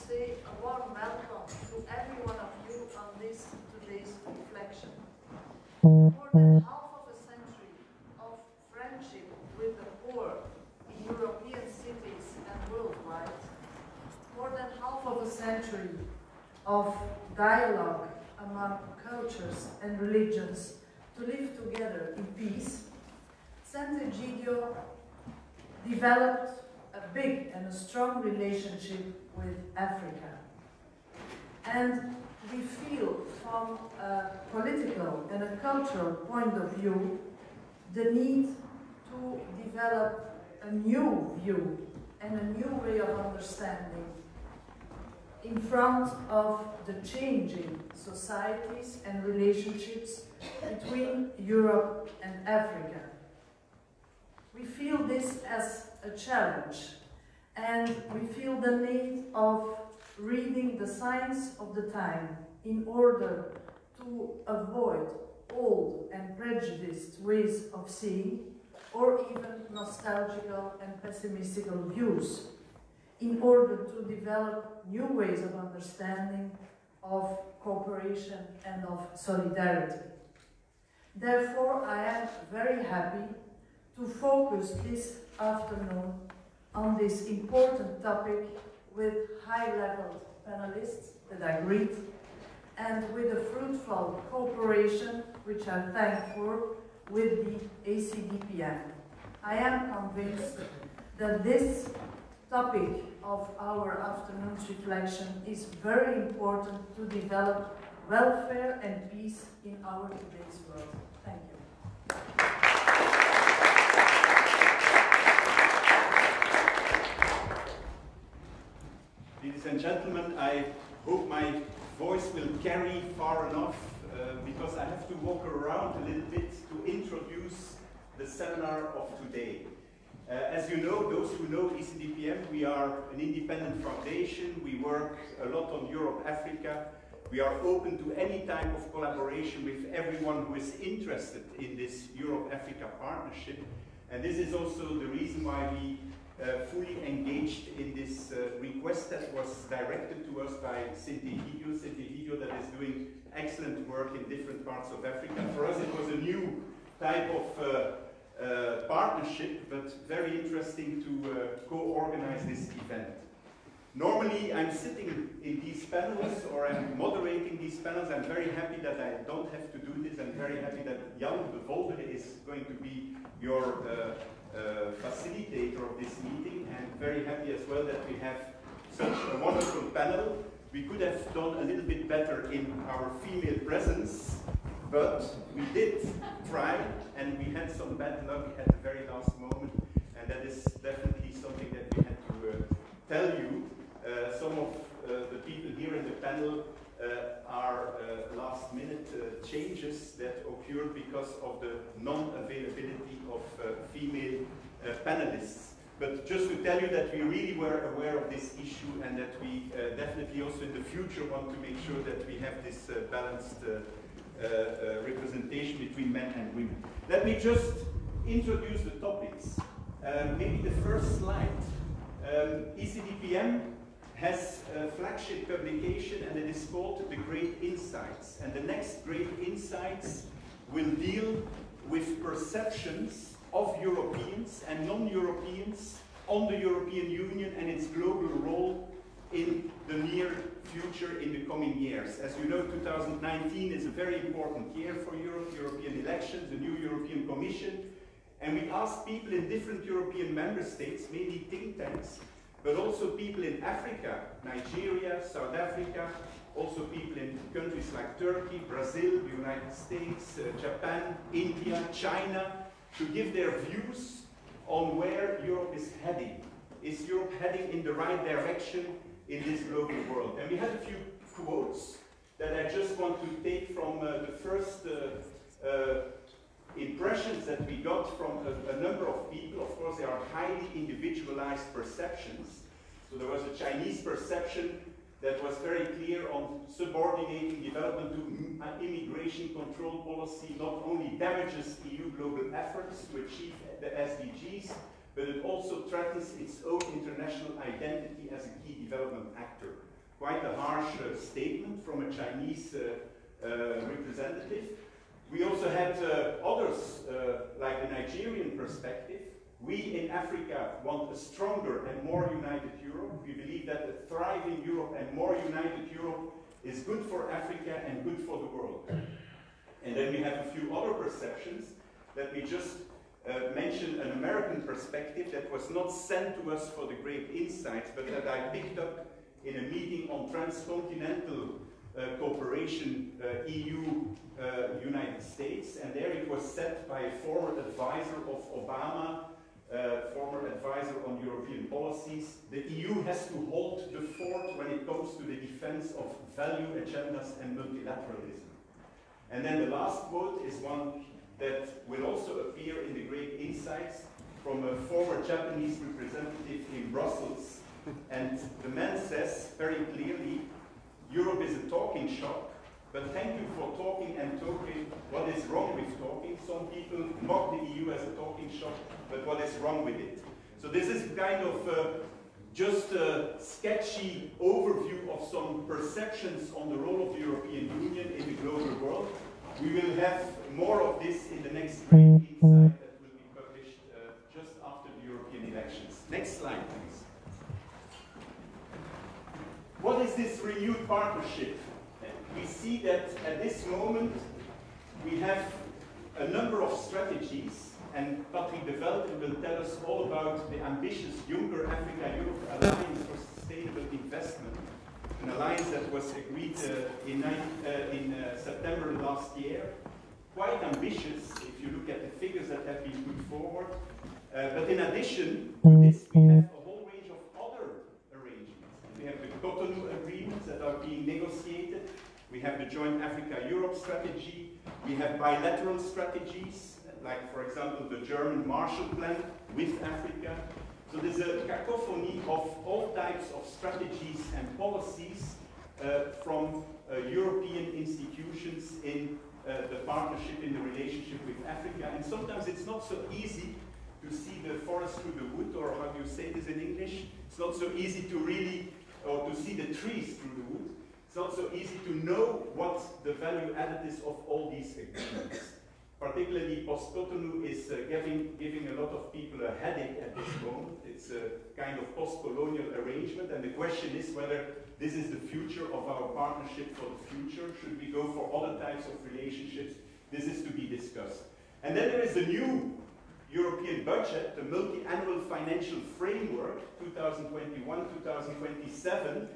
say a warm welcome to every one of you on this today's reflection. More than half of a century of friendship with the poor in European cities and worldwide, more than half of a century of dialogue among cultures and religions to live together in peace, Sant'Egidio developed a big and a strong relationship with Africa. And we feel from a political and a cultural point of view the need to develop a new view and a new way of understanding in front of the changing societies and relationships between Europe and Africa. We feel this as a challenge, and we feel the need of reading the signs of the time in order to avoid old and prejudiced ways of seeing, or even nostalgical and pessimistical views, in order to develop new ways of understanding of cooperation and of solidarity. Therefore, I am very happy to focus this afternoon on this important topic with high-level panelists that I greet, and with a fruitful cooperation, which I thank for, with the ECDPM. I am convinced that this topic of our afternoon's reflection is very important to develop welfare and peace in our today's world. Thank you. Ladies and gentlemen, I hope my voice will carry far enough because I have to walk around a little bit to introduce the seminar of today. As you know, those who know ECDPM, we are an independent foundation. We work a lot on Europe-Africa. We are open to any type of collaboration with everyone who is interested in this Europe-Africa partnership. And this is also the reason why we fully engaged in this request that was directed to us by Sant'Egidio that is doing excellent work in different parts of Africa. For us it was a new type of partnership, but very interesting to co-organize this event. Normally I'm sitting in these panels or I'm moderating these panels. I'm very happy that I don't have to do this. I'm very happy that Jan de Volder is going to be your facilitator of this meeting, and very happy as well that we have such a wonderful panel. We could have done a little bit better in our female presence, but we did try, and we had some bad luck at the very last moment, and that is definitely something that we had to tell you. Some of the people here in the panel are last-minute changes that occurred because of the non-availability of female panelists. But just to tell you that we really were aware of this issue, and that we definitely also in the future want to make sure that we have this balanced representation between men and women. Let me just introduce the topics. Maybe the first slide. ECDPM has a flagship publication, and it is called The Great Insights. And the next Great Insights will deal with perceptions of Europeans and non-Europeans on the European Union and its global role in the near future, in the coming years. As you know, 2019 is a very important year for Europe, European elections, the new European Commission, and we asked people in different European member states, mainly think tanks, but also people in Africa, Nigeria, South Africa, also people in countries like Turkey, Brazil, the United States, Japan, India, China, to give their views on where Europe is heading. Is Europe heading in the right direction in this global world? And we had a few quotes that I just want to take from the first impressions that we got from a number of people. Of course, they are highly individualized perceptions. So there was a Chinese perception that was very clear on subordinating development to immigration control policy not only damages EU global efforts to achieve the SDGs, but it also threatens its own international identity as a key development actor. quite a harsh statement from a Chinese representative. We also had others, like the Nigerian perspective. We in Africa want a stronger and more united Europe. We believe that a thriving Europe and more united Europe is good for Africa and good for the world. And then we have a few other perceptions. Let me just mention an American perspective that was not sent to us for the great insights, but that I picked up in a meeting on transcontinental cooperation, EU, United States, and there it was said by a former advisor of Obama, former advisor on European policies, the EU has to hold the fort when it comes to the defense of value agendas and multilateralism. And then the last quote is one that will also appear in the Great Insights from a former Japanese representative in Brussels. And the man says very clearly, Europe is a talking shop, but thank you for talking and talking. What is wrong with talking? Some people mock the EU as a talking shop, but what is wrong with it? So this is kind of just a sketchy overview of some perceptions on the role of the European Union in the global world. We will have more of this in the next Great Insight that will be published just after the European elections. Next slide, please. What is this renewed partnership? We see that at this moment we have a number of strategies, and Patrick Develtere will tell us all about the ambitious Juncker Africa-Europe Alliance for Sustainable Investment, an alliance that was agreed in September last year. Quite ambitious if you look at the figures that have been put forward. But in addition to this, we have a whole range of other arrangements. We have the Cotonou agreements that are being negotiated. We have the joint Africa-Europe strategy. We have bilateral strategies, like, for example, the German Marshall Plan with Africa. So there's a cacophony of all types of strategies and policies from European institutions in the partnership, in the relationship with Africa. And sometimes it's not so easy to see the forest through the wood, or how do you say this in English? It's not so easy to really, or to see the trees through the wood. It's not so easy to know what the value added is of all these agreements. Particularly post-Cotonou is giving a lot of people a headache at this moment. It's a kind of post-colonial arrangement, and the question is whether this is the future of our partnership for the future. Should we go for other types of relationships? This is to be discussed. And then there is the new European budget, the multi-annual financial framework, 2021-2027,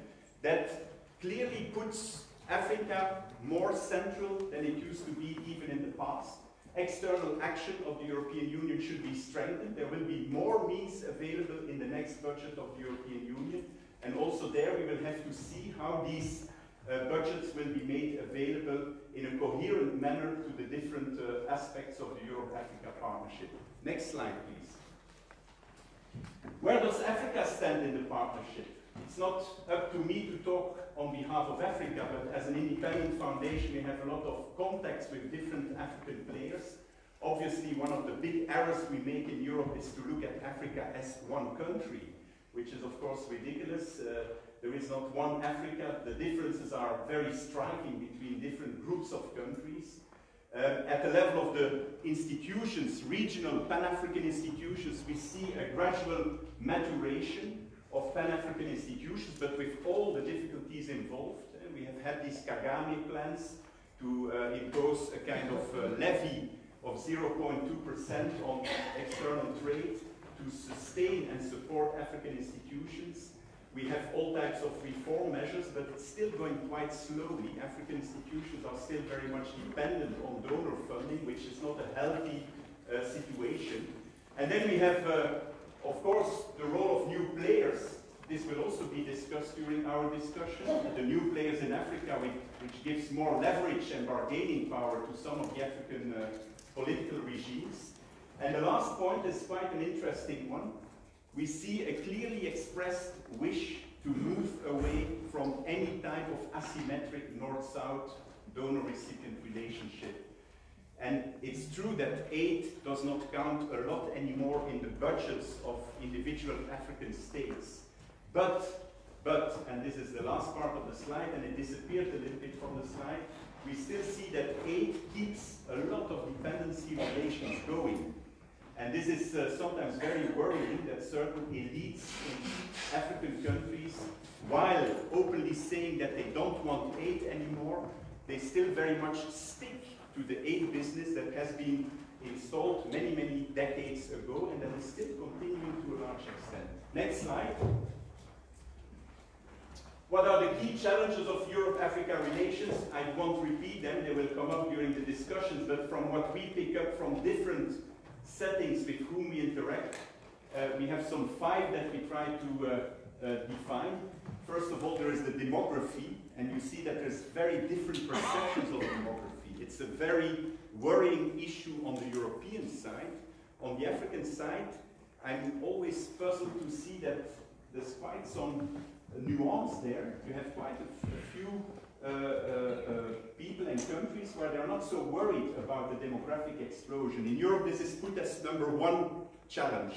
that clearly puts Africa more central than it used to be even in the past. External action of the European Union should be strengthened. There will be more means available in the next budget of the European Union. And also there we will have to see how these budgets will be made available in a coherent manner to the different aspects of the Europe-Africa partnership. Next slide, please. Where does Africa stand in the partnership? It's not up to me to talk on behalf of Africa, but as an independent foundation, we have a lot of contacts with different African players. Obviously, one of the big errors we make in Europe is to look at Africa as one country, which is of course ridiculous. There is not one Africa. The differences are very striking between different groups of countries. At the level of the institutions, regional Pan-African institutions, we see a gradual maturation of Pan-African institutions, but with all the difficulties involved. We have had these Kagame plans to impose a kind of levy of 0.2% on external trade to sustain and support African institutions. We have all types of reform measures, but it's still going quite slowly. African institutions are still very much dependent on donor funding, which is not a healthy situation. And then we have, of course, the role of new players. This will also be discussed during our discussion. The new players in Africa, which gives more leverage and bargaining power to some of the African political regimes. And the last point is quite an interesting one. We see a clearly expressed wish to move away from any type of asymmetric north-south donor-recipient relationship. And it's true that aid does not count a lot anymore in the budgets of individual African states. But But, and this is the last part of the slide, and it disappeared a little bit from the slide, we still see that aid keeps a lot of dependency relations going. And this is sometimes very worrying that certain elites in African countries, while openly saying that they don't want aid anymore, they still very much stick to the aid business that has been installed many, many decades ago and that is still continuing to a large extent. Next slide. What are the key challenges of Europe-Africa relations? I won't repeat them, they will come up during the discussions, but from what we pick up from different settings with whom we interact, we have some 5 that we try to define. First of all, there is the demography, and you see that there's very different perceptions of demography. It's a very worrying issue on the European side. On the African side, I'm always puzzled to see that there's quite some nuance there. You have quite a few people and countries where they're not so worried about the demographic explosion. In Europe, this is put as #1 challenge.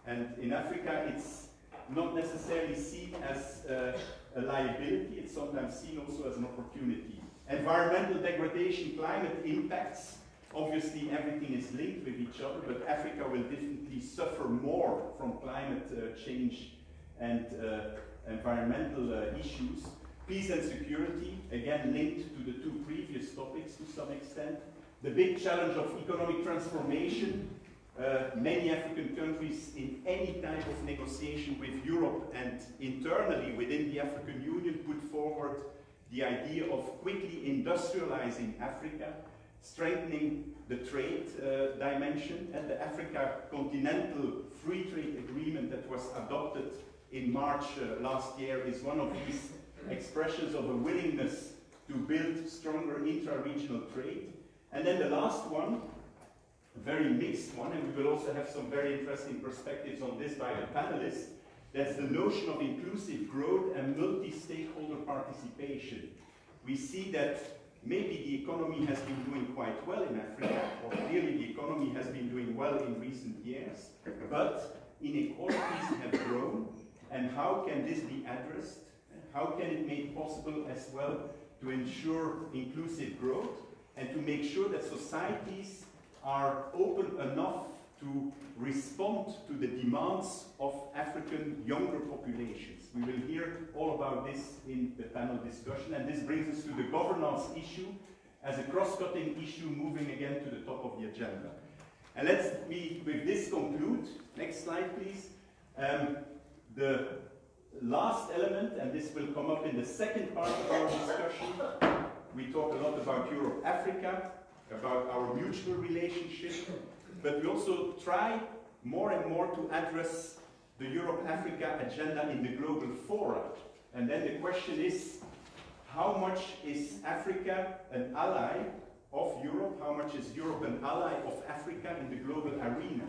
And in Africa, it's not necessarily seen as a liability, it's sometimes seen also as an opportunity. Environmental degradation, climate impacts, obviously everything is linked with each other, but Africa will definitely suffer more from climate change and environmental issues. Peace and security, again linked to the 2 previous topics to some extent. The big challenge of economic transformation. Many African countries in any type of negotiation with Europe and internally within the African Union put forward the idea of quickly industrializing Africa, strengthening the trade dimension, and the Africa Continental Free Trade Agreement that was adopted in March last year is one of these expressions of a willingness to build stronger intra-regional trade. And then the last one, a very mixed one, and we will also have some very interesting perspectives on this by the panelists. That's the notion of inclusive growth and multi-stakeholder participation. We see that maybe the economy has been doing quite well in Africa, or clearly the economy has been doing well in recent years, but inequalities have grown, and how can this be addressed? How can it be made possible as well to ensure inclusive growth and to make sure that societies are open enough to respond to the demands of African younger populations? We will hear all about this in the panel discussion, and this brings us to the governance issue as a cross-cutting issue moving again to the top of the agenda. And let me, with this, conclude. Next slide, please. The last element, and this will come up in the second part of our discussion, we talk a lot about Europe-Africa, about our mutual relationship, but we also try more and more to address the Europe-Africa agenda in the global fora. And then the question is, how much is Africa an ally of Europe? How much is Europe an ally of Africa in the global arena?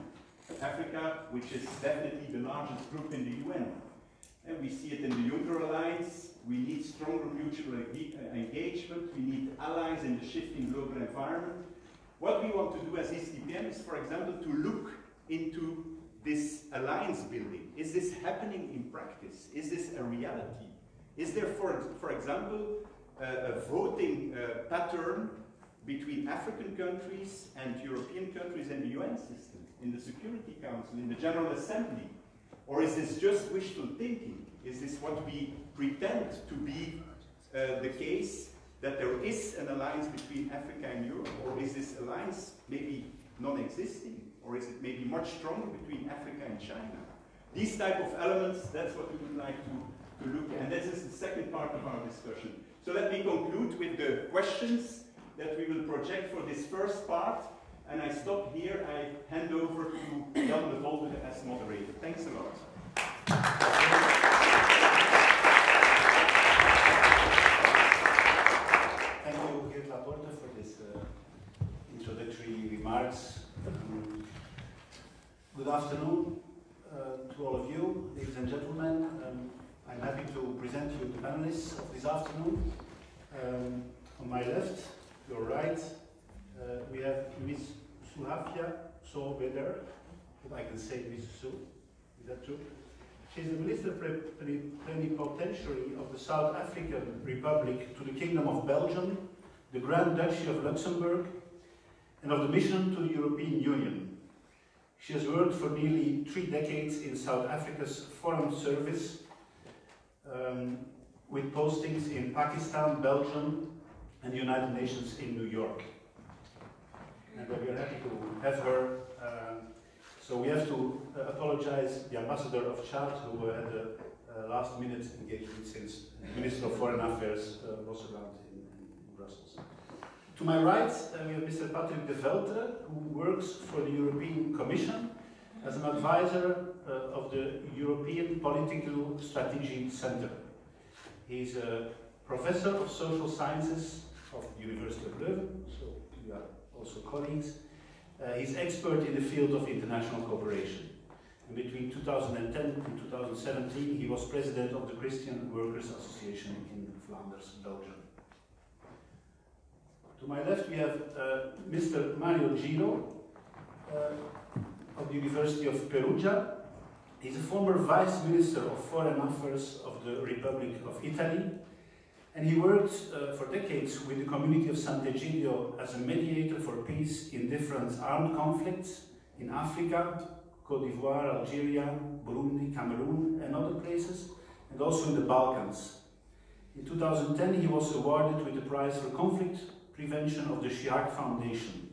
Africa, which is definitely the largest group in the UN. And we see it in the Juncker Alliance. We need stronger mutual engagement. We need allies in the shifting global environment. What we want to do as ECDPM is, for example, to look into this alliance building. Is this happening in practice? Is this a reality? Is there, for example, a voting pattern between African countries and European countries in the UN system, in the Security Council, in the General Assembly? Or is this just wishful thinking? Is this what we pretend to be the case, that there is an alliance between Africa and Europe? Or is this alliance maybe non-existing? Or is it maybe much stronger between Africa and China? These type of elements, that's what we would like to look at. And this is the second part of our discussion. So let me conclude with the questions that we will project for this first part. And I stop here. I hand over to Jan de Volder as moderator. Thanks a lot. Thank you, Geert Laporte, for this introductory remarks. Good afternoon to all of you, ladies and gentlemen. I'm happy to present you the panelists of this afternoon. On my left, your right, we have Miss Suhayfa, Soobedar, if I can say Miss Su, is that true? She is the Minister Plenipotentiary of the South African Republic to the Kingdom of Belgium, the Grand Duchy of Luxembourg, and of the Mission to the European Union. She has worked for nearly 3 decades in South Africa's Foreign Service, with postings in Pakistan, Belgium, and the United Nations in New York. And we are happy to have her. So we have to apologize the ambassador of Chad, who had a last-minute engagement since the Minister of Foreign Affairs was around in Brussels. To my right, we have Mr. Patrick Develtere, who works for the European Commission as an advisor of the European Political Strategy Center. He's a professor of social sciences of the University of Leuven, so we are also colleagues. He's expert in the field of international cooperation. And between 2010 and 2017, he was president of the Christian Workers Association in Flanders, Belgium. To my left, we have Mr. Mario Giro of the University of Perugia. He's a former Vice Minister of Foreign Affairs of the Republic of Italy. And he worked for decades with the community of Sant'Egidio as a mediator for peace in different armed conflicts in Africa, Côte d'Ivoire, Algeria, Burundi, Cameroon, and other places, and also in the Balkans. In 2010, he was awarded with the Prize for Conflict Prevention of the Chirac Foundation.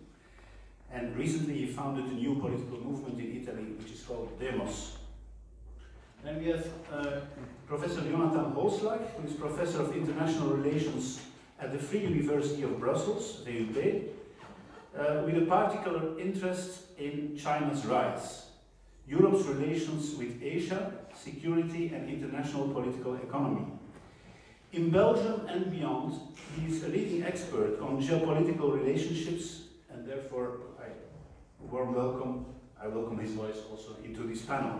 And recently, he founded a new political movement in Italy, which is called Demos. Then we have Professor Jonathan Holslag, who is Professor of International Relations at the Free University of Brussels, VUB, with a particular interest in China's rise, Europe's relations with Asia, security and international political economy. In Belgium and beyond, he is a leading expert on geopolitical relationships, and therefore I welcome his voice also into this panel.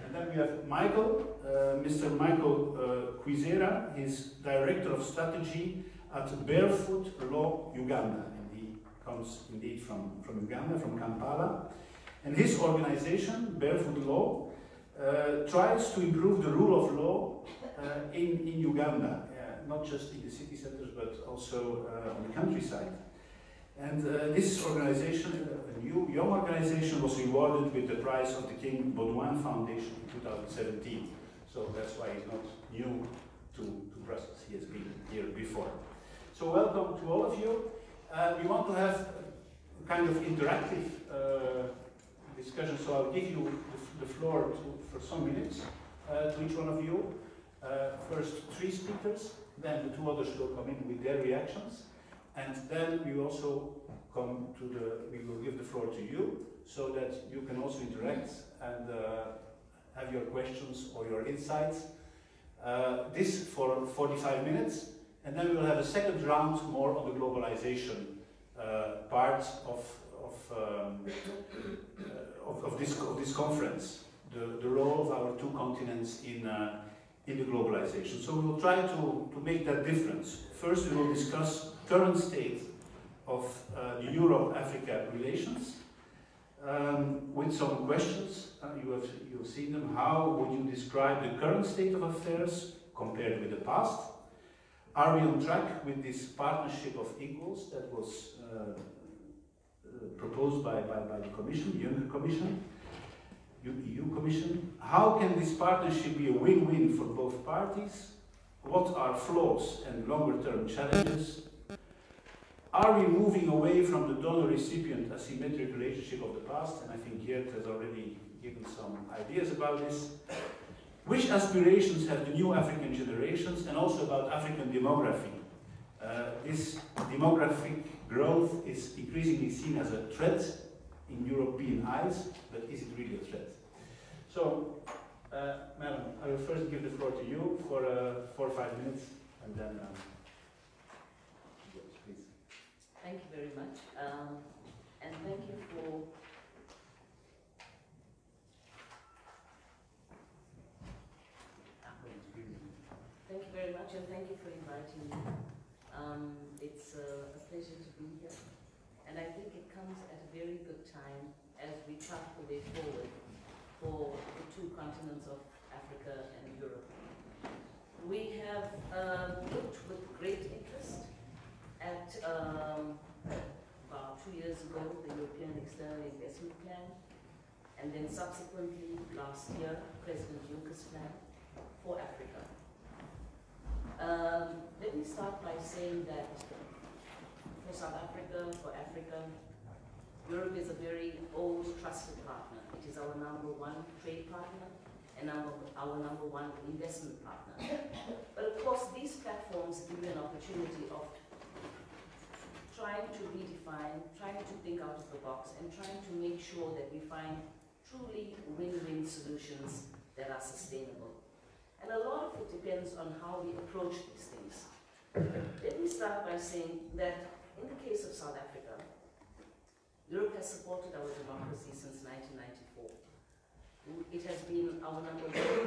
And then we have Michael, Mr. Michael Kwizera. He's Director of Strategy at BarefootLaw Uganda, and he comes indeed from Uganda, from Kampala. And his organization, BarefootLaw, tries to improve the rule of law in Uganda, not just in the city centers, but also on the countryside. And this organization, a new young organization, was rewarded with the prize of the King Baudouin Foundation in 2017. So that's why he's not new to Brussels. He has been here before. So welcome to all of you. We want to have a kind of interactive discussion, so I'll give you the floor for some minutes to each one of you. First 3 speakers, then the 2 others will come in with their reactions. And then we also we will give the floor to you so that you can also interact and have your questions or your insights. This for 45 minutes, and then we will have a second round more on the globalization part of this conference, the role of our 2 continents in the globalization. So we will try to make that difference. First, we will discuss current state of the Europe-Africa relations with some questions. You've seen them. How would you describe the current state of affairs compared with the past? Are we on track with this partnership of equals that was proposed by the Commission, the Juncker Commission, EU Commission? How can this partnership be a win-win for both parties? What are flaws and longer-term challenges? Are we moving away from the donor-recipient asymmetric relationship of the past? And I think Geert has already given some ideas about this. Which aspirations have the new African generations, and also about African demography? This demographic growth is increasingly seen as a threat in European eyes, but is it really a threat? So, Madam, I will first give the floor to you for 4 or 5 minutes, and then please. Thank you very much, and thank you for inviting me. It's a pleasure to be here, and I think it comes at a very good time as we chart the way forward for the 2 continents of Africa and Europe. We have looked with great interest at about 2 years ago, the European External Investment Plan, and then subsequently last year, President Juncker's plan for Africa. Let me start by saying that for South Africa, for Africa, Europe is a very old, trusted partner. It is our #1 trade partner and our #1 investment partner. But of course, these platforms give you an opportunity of trying to redefine, trying to think out of the box, and trying to make sure that we find truly win-win solutions that are sustainable. And a lot of it depends on how we approach these things. Let me start by saying that in the case of South Africa, Europe has supported our democracy since 1994. It has been our #1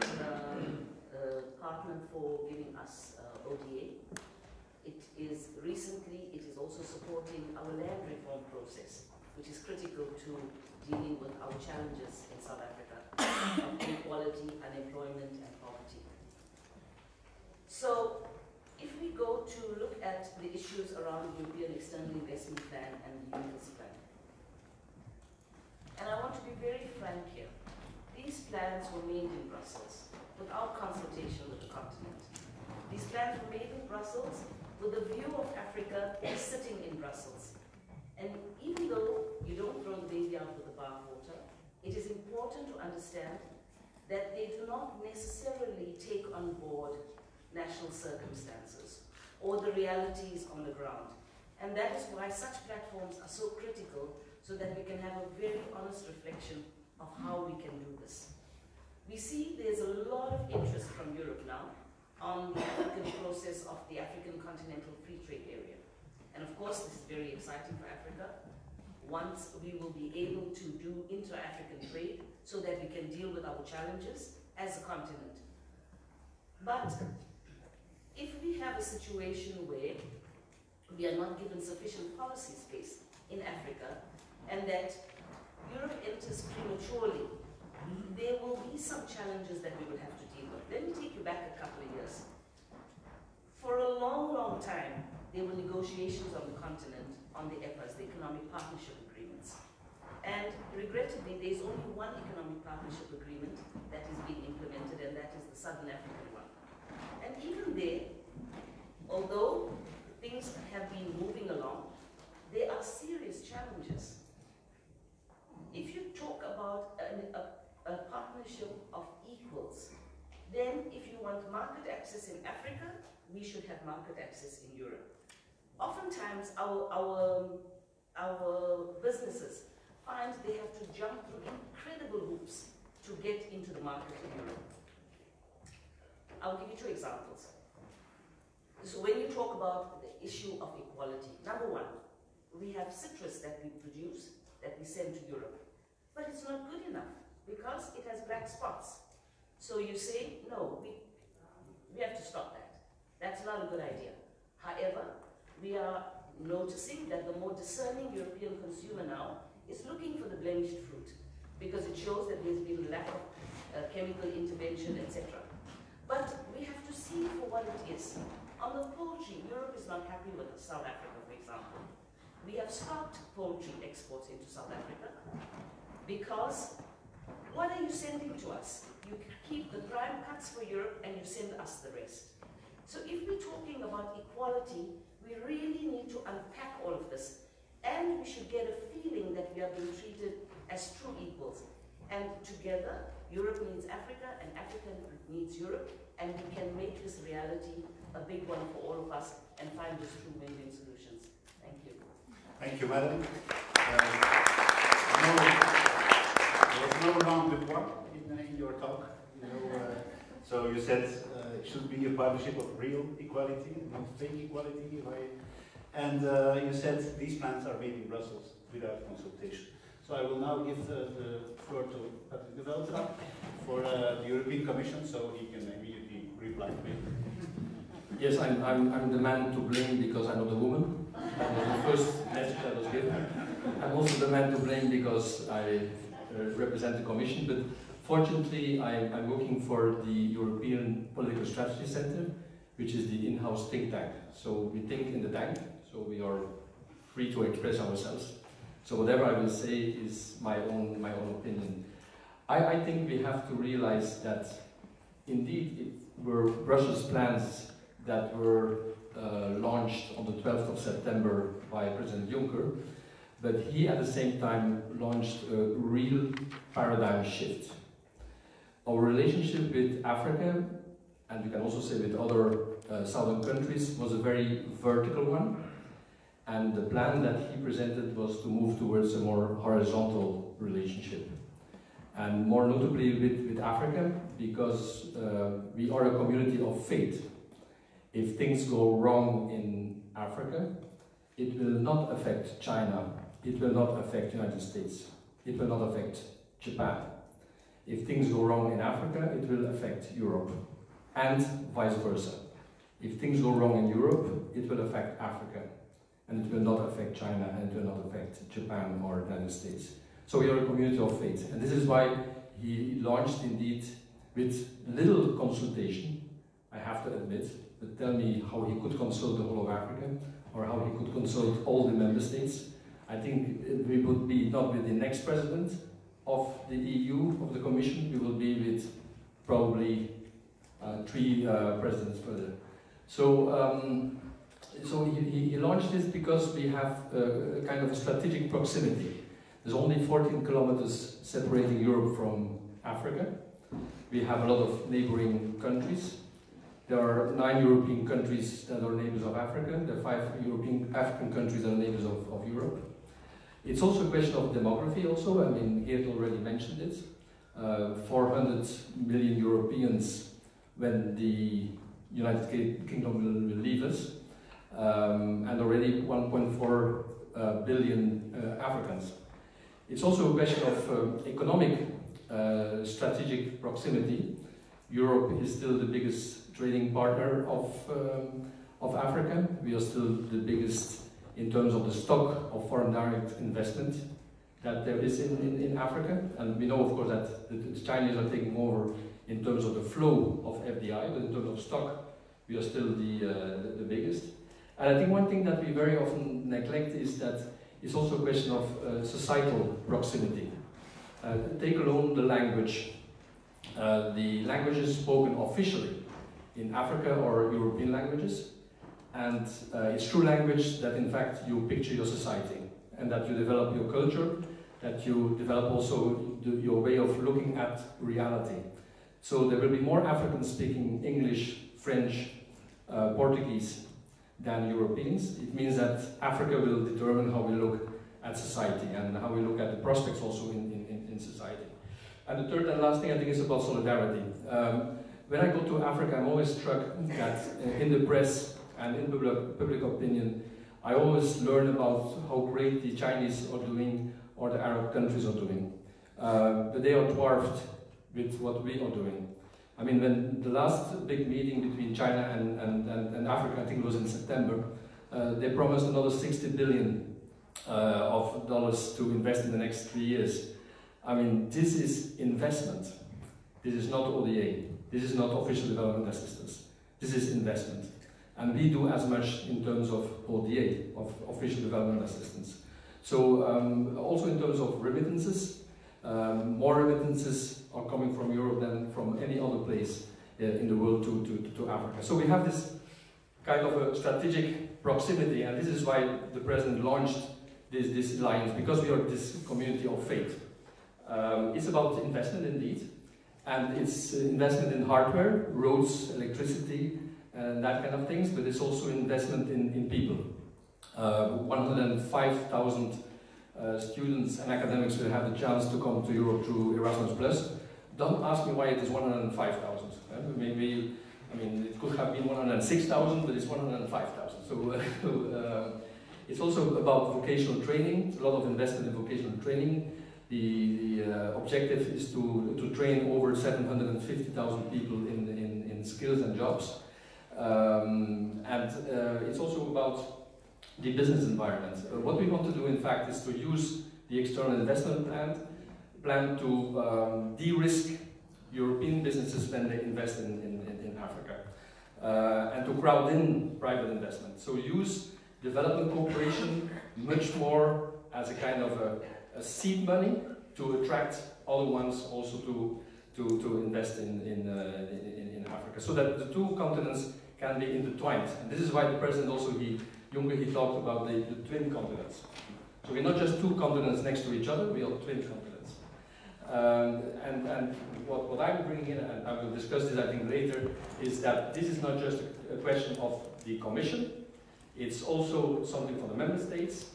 partner for giving us ODA. It is also supporting our land reform process, which is critical to dealing with our challenges in South Africa of inequality, unemployment, and poverty. So, if we go to look at the issues around the European External Investment Plan and the Juncker's plan, and I want to be very frank here, these plans were made in Brussels without consultation with the continent. These plans were made in Brussels with the view of Africa sitting in Brussels. And even though you don't throw the baby out with the bathwater, it is important to understand that they do not necessarily take on board national circumstances or the realities on the ground. And that is why such platforms are so critical, so that we can have a very honest reflection of how we can do this. We see there's a lot of interest from Europe now on the African process of the African Continental Free Trade Area. And of course, this is very exciting for Africa. Once we will be able to do inter-African trade so that we can deal with our challenges as a continent. But if we have a situation where we are not given sufficient policy space in Africa, and that Europe enters prematurely, there will be some challenges that we will have to deal with. Let me take you back a couple of years. For a long, long time, there were negotiations on the continent on the EPAs, the Economic Partnership Agreements. And regrettably, there's only one Economic Partnership Agreement that is being implemented, and that is the Southern African one. And even there, although things have been moving along, there are serious challenges. If you talk about a partnership of equals, then if you want market access in Africa, we should have market access in Europe. Oftentimes, our businesses find they have to jump through incredible hoops to get into the market in Europe. I'll give you 2 examples. So when you talk about the issue of equality, #1, we have citrus that we produce, that we send to Europe. But it's not good enough because it has black spots. So you say, no, we have to stop that. That's not a good idea. However, we are noticing that the more discerning European consumer now is looking for the blemished fruit because it shows that there's been a lack of chemical intervention, etc. But we have to see for what it is. On the poultry, Europe is not happy with South Africa, for example. We have stopped poultry exports into South Africa because what are you sending to us? You keep the prime cuts for Europe and you send us the rest. So if we're talking about equality, we really need to unpack all of this. And we should get a feeling that we are being treated as true equals. And together, Europe needs Africa and Africa needs Europe, and we can make this reality a big one for all of us and find those true win-win solutions. Thank you. Thank you, madam. There was no round before in your talk. So you said it should be a partnership of real equality, not fake equality. And you said these plans are made in Brussels without consultation. So I will now give the floor to Develtere for the European Commission, so he can immediately reply to me. Yes, I'm the man to blame because I'm not a woman. That was the first message I was given. I'm also the man to blame because I represent the Commission, but Fortunately, I'm working for the European Political Strategy Center, which is the in-house think tank. So we think in the tank, so we are free to express ourselves. So whatever I will say is my own opinion. I think we have to realize that indeed it were Brussels plans that were launched on the 12th of September by President Juncker, but he at the same time launched a real paradigm shift. Our relationship with Africa, and you can also say with other southern countries, was a very vertical one, and the plan that he presented was to move towards a more horizontal relationship. And more notably with Africa, because we are a community of faith. If things go wrong in Africa, it will not affect China, it will not affect the United States, it will not affect Japan. If things go wrong in Africa, it will affect Europe, and vice versa. If things go wrong in Europe, it will affect Africa, and it will not affect China, and it will not affect Japan or the United States. So we are a community of faith, and this is why he launched indeed with little consultation, I have to admit, but tell me how he could consult the whole of Africa, or how he could consult all the member states. I think we would be not with the next president of the EU, of the Commission, we will be with probably 3 presidents further. So, so he launched this because we have a kind of a strategic proximity. There's only 14 kilometers separating Europe from Africa. We have a lot of neighboring countries. There are 9 European countries that are neighbors of Africa. There are 5 African countries that are neighbors of Europe. It's also a question of demography also. I mean, Geert already mentioned it. 400 million Europeans when the United Kingdom will leave us. And already 1.4 billion Africans. It's also a question of economic strategic proximity. Europe is still the biggest trading partner of Africa. We are still the biggest in terms of the stock of foreign direct investment that there is in Africa. And we know, of course, that the Chinese are taking over in terms of the flow of FDI, but in terms of stock, we are still the biggest. And I think one thing that we very often neglect is that it's also a question of societal proximity. Take alone the language. The languages spoken officially in Africa are European languages, and it's through language that in fact you picture your society, and that you develop your culture, that you develop also your way of looking at reality. So there will be more Africans speaking English, French, Portuguese than Europeans. It means that Africa will determine how we look at society and how we look at the prospects also in society. And the third and last thing I think is about solidarity. When I go to Africa, I'm always struck that in the press and in public opinion, I always learn about how great the Chinese are doing or the Arab countries are doing. But they are dwarfed with what we are doing. I mean, when the last big meeting between China and Africa, I think it was in September, they promised another $60 billion of dollars to invest in the next 3 years. I mean, this is investment. This is not ODA. This is not official development assistance. This is investment. And we do as much in terms of ODA, of official development assistance. So also in terms of remittances, more remittances are coming from Europe than from any other place in the world to Africa. So we have this kind of a strategic proximity, and this is why the President launched this alliance, because we are this community of faith. It's about investment indeed, and it's investment in hardware, roads, electricity, and that kind of things, but it's also investment in people. 105,000 students and academics will have the chance to come to Europe through Erasmus+. Don't ask me why it is 105,000. Maybe, I mean, it could have been 106,000, but it's 105,000. So it's also about vocational training, a lot of investment in vocational training. The objective is to train over 750,000 people in skills and jobs. And it's also about the business environment. What we want to do, in fact, is to use the external investment plan plan to de-risk European businesses when they invest in Africa, and to crowd in private investment. So use development cooperation much more as a kind of a seed money to attract other ones also to invest in Africa, so that the two continents can be intertwined. And this is why the president also, Juncker, he talked about the twin continents. So we're not just two continents next to each other, we are twin continents. And what I'm bringing in, and I will discuss this I think later, is that this is not just a question of the Commission, it's also something for the Member States,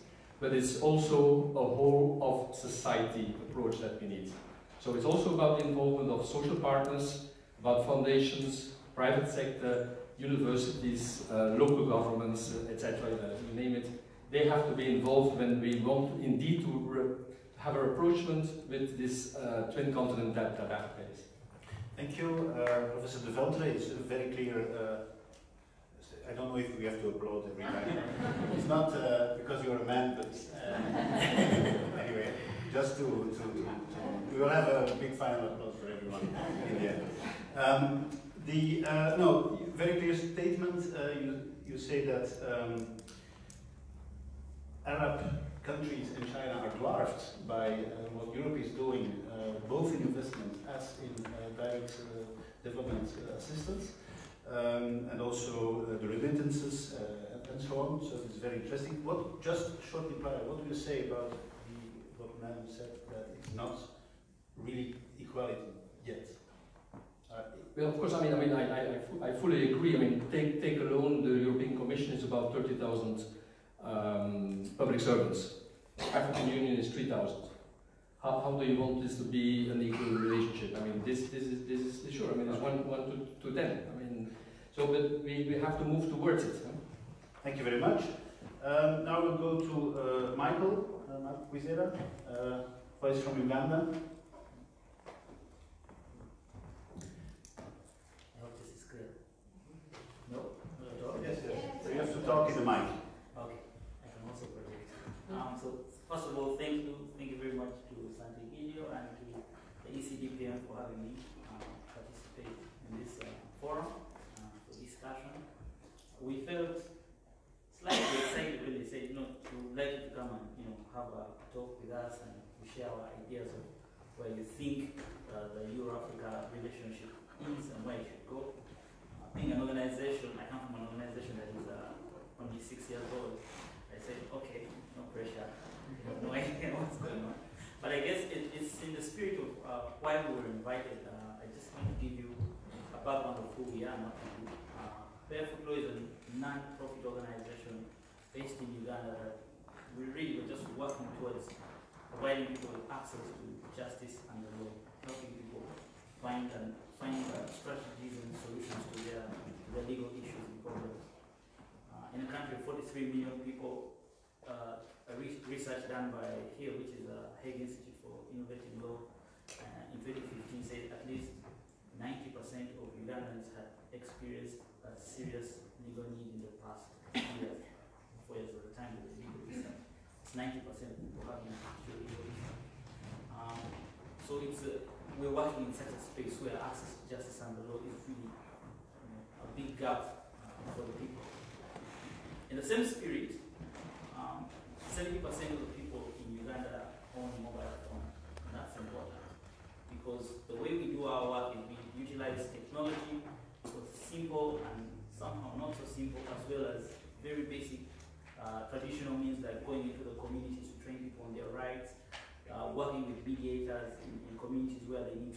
but it's also a whole of society approach that we need. So it's also about the involvement of social partners, about foundations, private sector, universities, local governments, etc., you name it. They have to be involved when we want indeed to have a rapprochement with this twin continent that Africa is. Thank you, Professor Develtere. It's very clear. I don't know if we have to applaud every time. It's not because you're a man, but anyway, just to we will have a big final applause for everyone in the end. No, very clear statement. You say that Arab countries and China are dwarfed by what Europe is doing, both in investment as in direct development assistance, and also the remittances and so on. So it's very interesting. Just shortly prior, what do you say about what Madam said, that it's not really equality yet? Well, of course, I fully agree. I mean, take alone the European Commission is about 30,000 public servants. African Union is 3,000. How do you want this to be an equal relationship? I mean, this is sure. I mean, it's 1 to 10. I mean, so but we have to move towards it. Huh? Thank you very much. Now we'll go to Michael Kwizera, voice from Uganda. I hope this is clear. No? Yes, yes. So you have to talk in the mic. Okay, I can also project. So first of all, thank you very much to Sant'Egidio and to the ECDPM for having me participate in this forum for discussion. We felt slightly excited when they said, we would like you to come and have a talk with us and to share our ideas of where you think the Eurafrica relationship is and where it should go. Being an organization, I come from an organization that is only 6 years old. I said, okay, no pressure, no idea what's going on. But I guess it's in the spirit of why we were invited. I just want to give you a background of who we are, not who we are. BarefootLaw is a non-profit organization based in Uganda that we really were just working towards providing people with access to justice and the law, helping people find strategies and solutions to their legal issues and problems. In a country of 43 million people, a research done by here, which is the Hague Institute for Innovative Law, in 2015 said at least 90% of Ugandans had experienced a serious legal need in the past 4 years at the time of the legal research. It's 90% of people having actual legal issue. So we're working in such a space where access to justice and the law is really a big gap for the people. In the same spirit, 70% of the people in Uganda own a mobile phone, and that's important because the way we do our work is we utilize technology for simple and somehow not so simple, as well as very basic traditional means like going into the communities to train people on their rights, working with mediators in communities where they need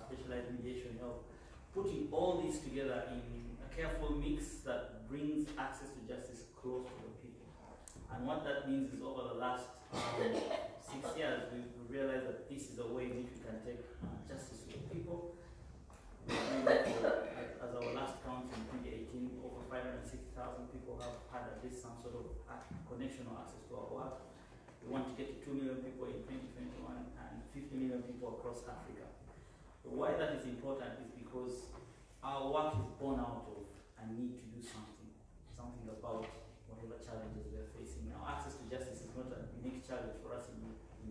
specialized mediation help, putting all these together in a careful mix that brings access to justice close to the people. And what that means is over the last 6 years, we realized that this is a way in which we can take justice to the people. As our last count in 2018, over 560,000 people have had at least some sort of connection or access to our work. We want to get to 2 million people in 2021 and 50 million people across Africa. Why that is important is because our work is born out of a need to do something about whatever challenges we are facing. Now, access to justice is not a unique challenge for us in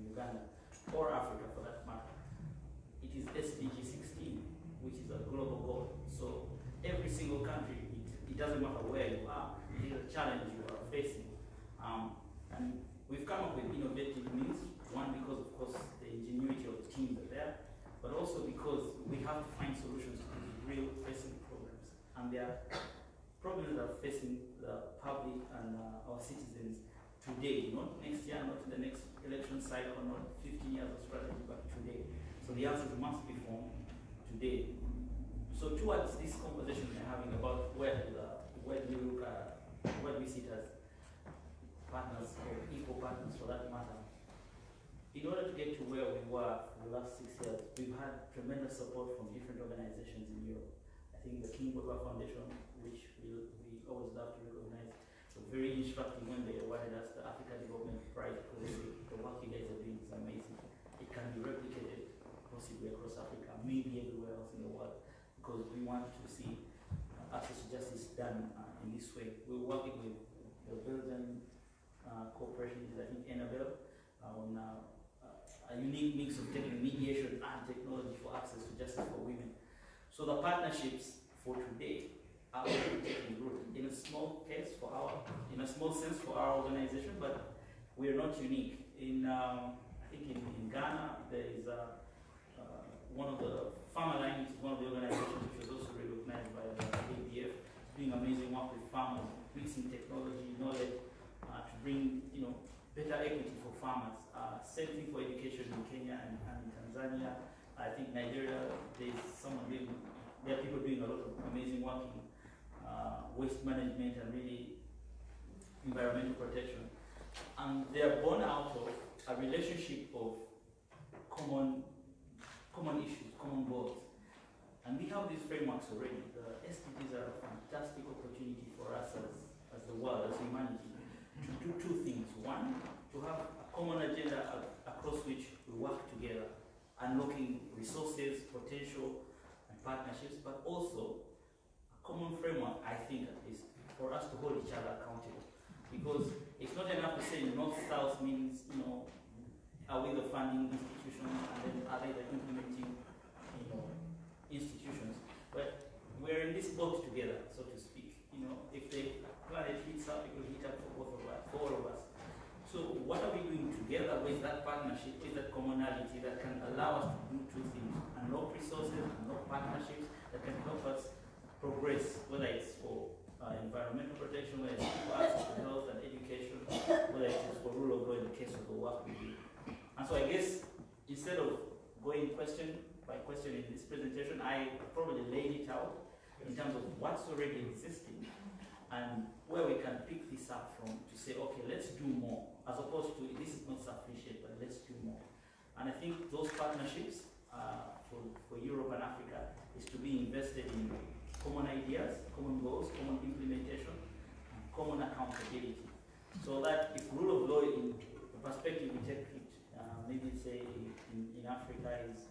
Uganda. or Africa for that matter, it is SDG 16, which is a global goal. So every single country, it doesn't matter where you are, it is a challenge you are facing. And we've come up with innovative means, one because of course the ingenuity of the teams are there, but also because we have to find solutions to these real pressing problems. And there are problems that are facing the public and our citizens today, not next year, not in the next election cycle, not 15 years of strategy, but today. So the answers must be formed today. So towards this conversation we're having about where do we look at, where do we sit as partners or equal partners for that matter. In order to get to where we were for the last 6 years, we've had tremendous support from different organizations in Europe. I think the Kieboom Foundation, which we always love to recognize, so very instructive when they awarded us the Africa Development Prize, because the work you guys are doing is amazing. It can be replicated possibly across Africa, maybe everywhere else in the world, because we want to see access to justice done in this way. We're working with the Belgian corporation, I think Annabelle, on a unique mix of taking mediation and technology for access to justice for women. So the partnerships for today are already taking root in a small case for in a small sense for our organization, but we are not unique. I think in Ghana there is one of the Farmer Line, which is one of the organizations which was also recognized by the ABF, doing amazing work with farmers, mixing technology, knowledge to bring better equity for farmers. Same thing for education in Kenya and Tanzania. I think Nigeria, there are people doing a lot of amazing work in waste management and really environmental protection. And they are born out of a relationship of common issues, common goals. And we have these frameworks already. The SDGs are a fantastic opportunity for us as the world, as humanity, to do two things. One, to have a common agenda across which we work together, unlocking resources, potential, and partnerships, but also a common framework, I think at least, for us to hold each other accountable. Because it's not enough to say North-South means, are we the funding institutions and then are they the implementing institutions? But we're in this boat together, so to speak. If the planet heats up, it will heat up for both of us, for all of us. So what are we doing together with that partnership, with that commonality that can allow us to do two things: unlock resources, unlock partnerships that can help us progress, whether it's for environmental protection, whether it's for access to health and education, whether it's for rule of law in the case of the work we do. And so I guess instead of going question by question in this presentation, I probably laid it out in terms of what's already existing and where we can pick this up from to say, okay, let's do more, as opposed to this is not sufficient, but let's do more. And I think those partnerships for Europe and Africa is to be invested in common ideas, common goals, common implementation, and common accountability. So that if rule of law in the perspective we take it, maybe say in Africa is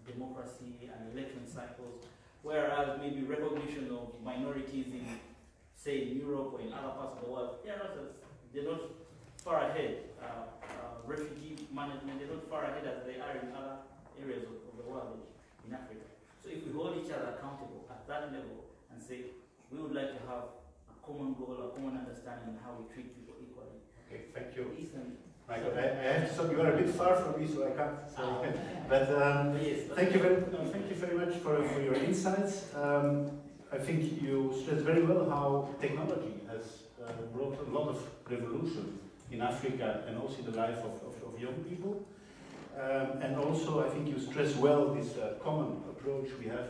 democracy and election cycles, whereas maybe recognition of minorities in, say, in Europe or in other parts of the world, they're not far ahead. Refugee management, they're not far ahead as they are in other areas of the world in Africa. So if we hold each other accountable at that level and say, we would like to have a common goal, a common understanding on how we treat people equally. Okay, thank you. Ethan, Michael, I have to stop. You are a bit far from me, so I can't say. But yes, thank you very much for your insights. I think you stressed very well how technology has brought a lot of revolution in Africa and also in the life of young people. And also, I think you stressed well this common approach we have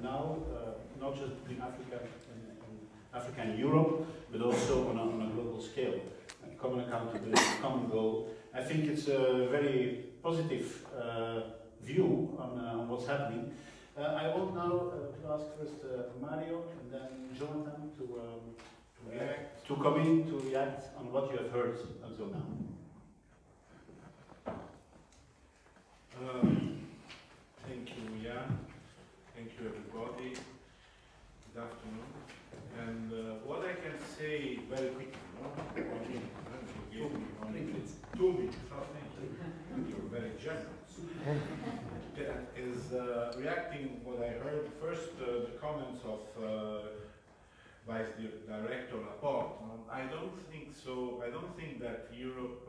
now, not just between Africa and Europe, but also on a global scale. Common accountability, common goal. I think it's a very positive view on what's happening. I want now to ask first Mario and then Jonathan to come in to react on what you have heard until now. Thank you, Jan. Thank you, everybody. Good afternoon. And what I can say very quickly, you gave me only 2 minutes. You're very generous. comments of Vice Director Laporte. I don't think so. I don't think that Europe,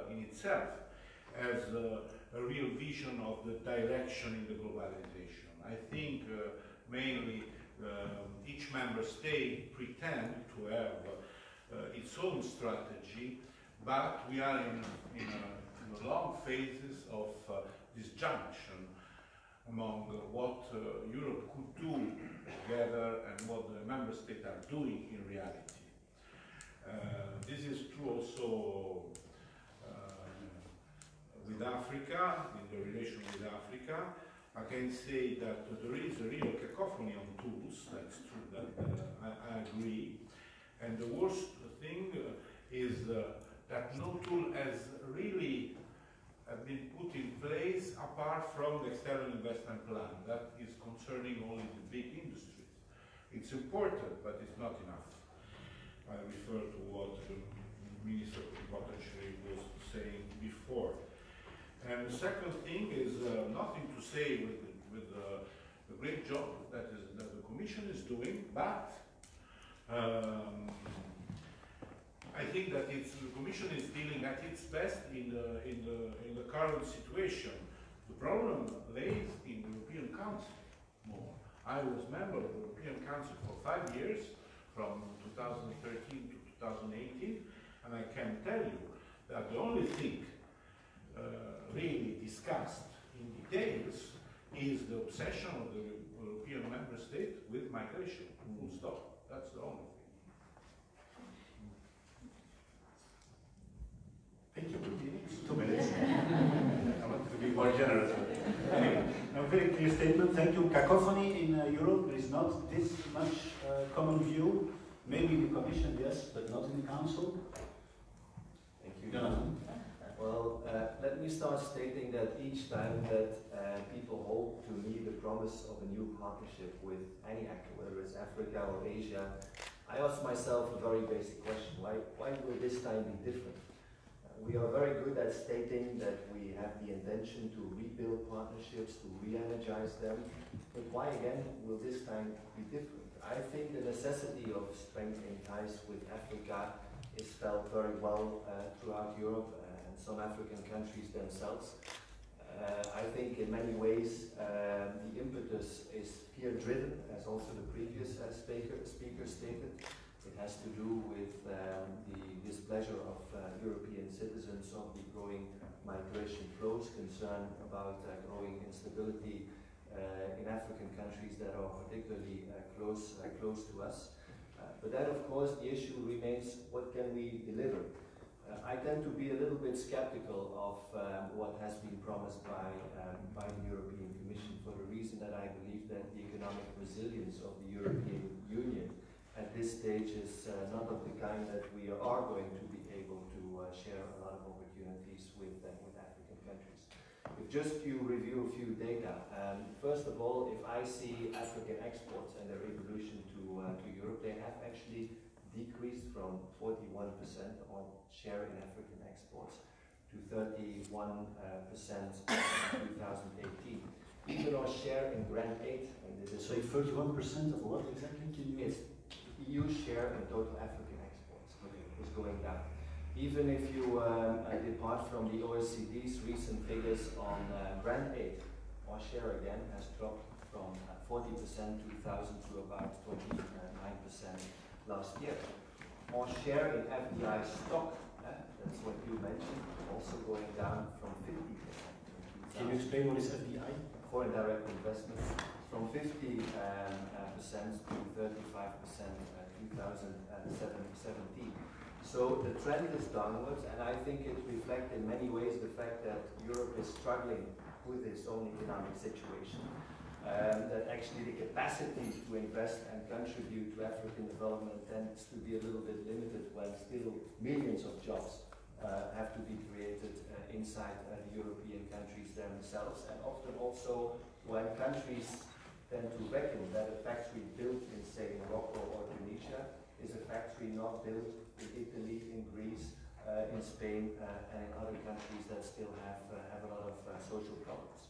in itself, has a real vision of the direction in the globalization. I think mainly each member state pretend to have its own strategy, but we are in a long phases of disjunction among what Europe could do together and what the member states are doing in reality. This is true also with Africa, in the relation with Africa. I can say that there is a real cacophony on tools, that's true, that I agree. And the worst thing is that no tool has really been put in place apart from the external investment plan. That is concerning only the big industries. It's important, but it's not enough. I refer to what the Minister of Plenipotentiary was saying before. And the second thing is nothing to say with the great job that the Commission is doing, but I think that the Commission is dealing at its best in the current situation. The problem lays in the European Council more. I was member of the European Council for 5 years, from 2013 to 2018, and I can tell you that the only thing really discussed in details is the obsession of the European member state with migration. Full stop. That's the only thing. Thank you. 2 minutes. I want to be more generous. Anyway, a very clear statement. Thank you. Cacophony in Europe. There is not this much common view. Maybe the Commission, yes, but not in the Council. Thank you. Jonathan. Well, let me start stating that each time that people hope to meet the promise of a new partnership with any actor, whether it's Africa or Asia, I ask myself a very basic question. Why will this time be different? We are very good at stating that we have the intention to rebuild partnerships, to re-energize them, but why again will this time be different? I think the necessity of strengthening ties with Africa is felt very well throughout Europe and some African countries themselves. I think in many ways the impetus is fear-driven, as also the previous speaker stated. It has to do with the displeasure of European citizens of the growing migration flows, concern about growing instability in African countries that are particularly close to us. But then, of course, the issue remains, what can we deliver? I tend to be a little bit skeptical of what has been promised by the European Commission, for the reason that I believe that the economic resilience of the European Union at this stage is not of the kind that we are going to be able to share a lot of opportunities with African countries. If just you review a few data, first of all, if I see African exports and their evolution to Europe, they have actually decreased from 41% on share in African exports to 31% in 2018. Even our share in grant aid, and this is So 31% of what exactly? Can you? It's EU share in total African exports is going down. Even if you depart from the OECD's recent figures on grant aid, our share again has dropped from 40% 2000 to about 29% last year. Our share in FDI stock, that's what you mentioned, also going down from 50%. Can you explain what is FDI? Foreign direct investments, from 50% to 35% 2017. So the trend is downwards, and I think it reflects in many ways the fact that Europe is struggling with its own economic situation. That actually the capacity to invest and contribute to African development tends to be a little bit limited when still millions of jobs have to be created inside the European countries themselves, and often also when countries tend to reckon that a factory built in, say, Morocco or Tunisia is a factory not built in Italy, in Greece, in Spain, and in other countries that still have a lot of social problems.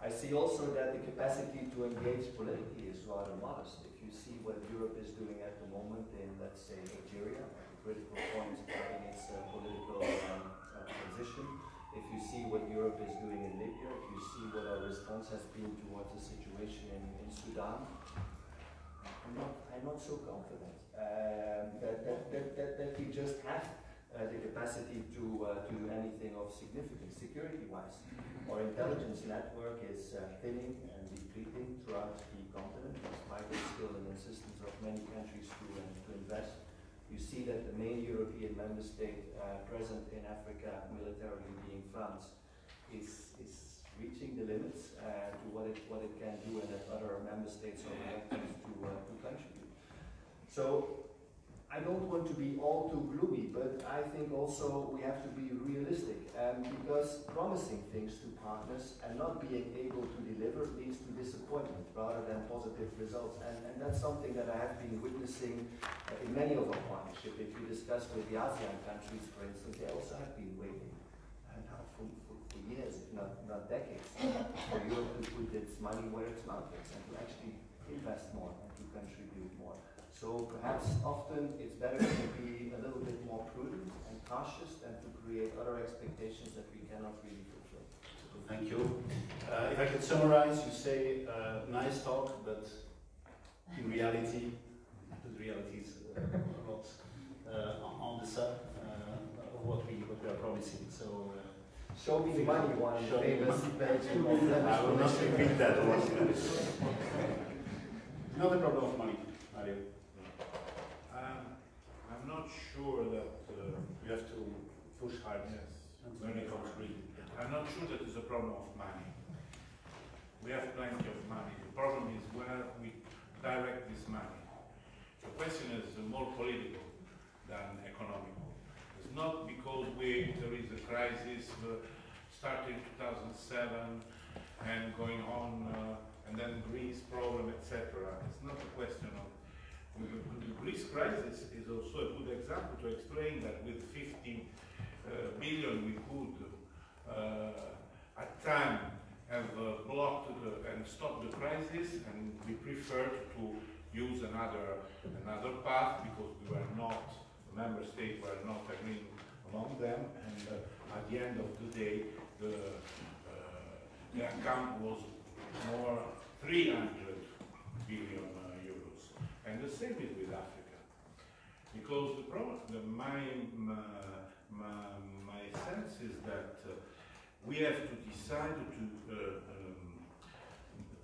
I see also that the capacity to engage politically is rather modest. If you see what Europe is doing at the moment in, let's say, Algeria, at a critical point in its political transition, if you see what Europe is doing in Libya, if you see what our response has been towards the situation in Sudan, I'm not so confident that we just have the capacity to do anything of significance security-wise. Our intelligence network is thinning and depleting throughout the continent, despite the still an insistence of many countries to invest. You see that the main European member state present in Africa, militarily being France, is reaching the limits to what it can do, and that other member states are reluctant to contribute. So I don't want to be all too gloomy, but I think also we have to be realistic, because promising things to partners and not being able to deliver leads to disappointment rather than positive results. And that's something that I have been witnessing in many of our partnerships. If you discuss with the ASEAN countries, for instance, they also have been waiting now for years, if not decades, for Europe to put its money where its mouth is and to actually invest more and to contribute more. So perhaps often it's better to be a little bit more prudent and cautious than to create other expectations that we cannot really fulfill. Thank you. If I could summarize, you say nice talk, but in reality, the reality is a lot on the sub of what we are promising. So show me money, one famous Belgian. I will not repeat that one. Not a problem of money, Mario. I'm not sure that We have to push hard. yes, when it comes to reading. I'm not sure that it's a problem of money. We have plenty of money. The problem is where we direct this money. The question is more political than economical. It's not because there is a crisis starting in 2007 and going on, and then Greece problem, etc. It's not a question of the Greece crisis is also a good example to explain that with 50 billion we could at time have blocked and stopped the crisis, and we preferred to use another path because we were not, the member states were not agreeing among them, and at the end of the day the account was more 300 billion euros. And the same is with Africa, because the problem, my sense is that we have to decide to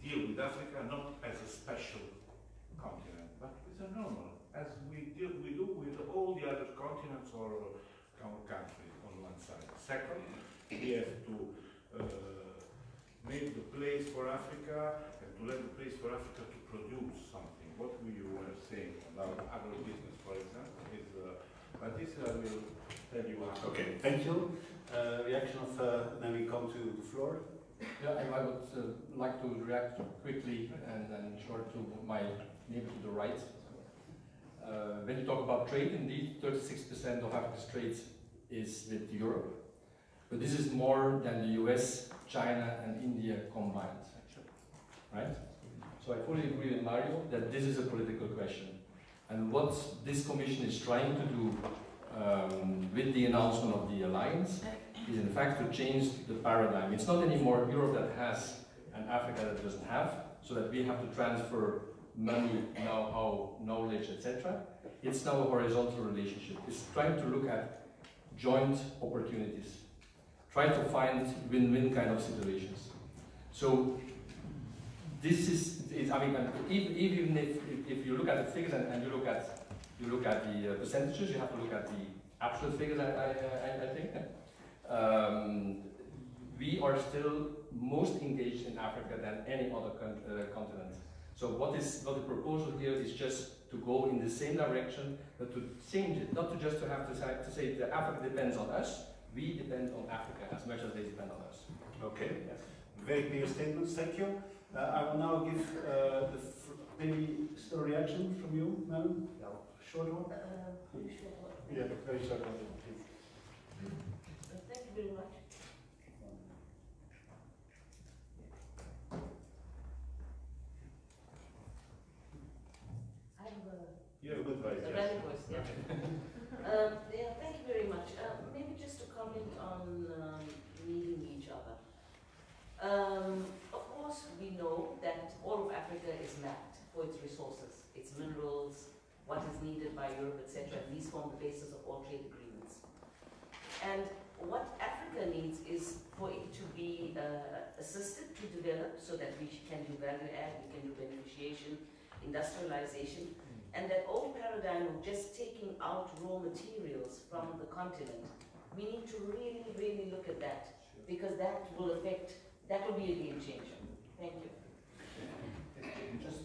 deal with Africa not as a special continent, but as a normal, as we do with all the other continents or countries on one side. Second, we have to make the place for Africa and to let the place for Africa to produce something. What we were saying about agribusiness, for example, is, but this I will tell you after. Okay, thank you. Reaction of, then we come to the floor. Yeah, I would like to react quickly and short to my neighbor to the right. When you talk about trade, indeed, 36% of Africa's trade is with Europe. But this is more than the US, China, and India combined, actually. Right? So I fully agree with Mario that this is a political question. And what this Commission is trying to do with the announcement of the alliance is in fact to change the paradigm. It's not anymore Europe that has and Africa that doesn't have, so that we have to transfer money, know-how, knowledge, etc. It's now a horizontal relationship. It's trying to look at joint opportunities, try to find win-win kind of situations. So this is I mean, even if you look at the figures and you look at the percentages, you have to look at the absolute figures. I think we are still most engaged in Africa than any other continent. So what the proposal here is just to go in the same direction, but to change it, not to just to have to say that Africa depends on us. We depend on Africa as much as they depend on us. Okay. Yes. Very clear statements. Thank you. I will now give maybe still reaction from you, madam. No. Short one. Pretty short one. Yeah, very short one, please. Thank you very much. Yeah. Yeah, thank you very much. Maybe just to comment on needing each other. Of course, we know that all of Africa is mapped for its resources, its minerals, what is needed by Europe, etc. And these form the basis of all trade agreements. And what Africa needs is for it to be assisted to develop so that we can do value add, we can do beneficiation, industrialization, and that old paradigm of just taking out raw materials from the continent, we need to really, really look at that, because that will affect, that will be a game changer. Thank you.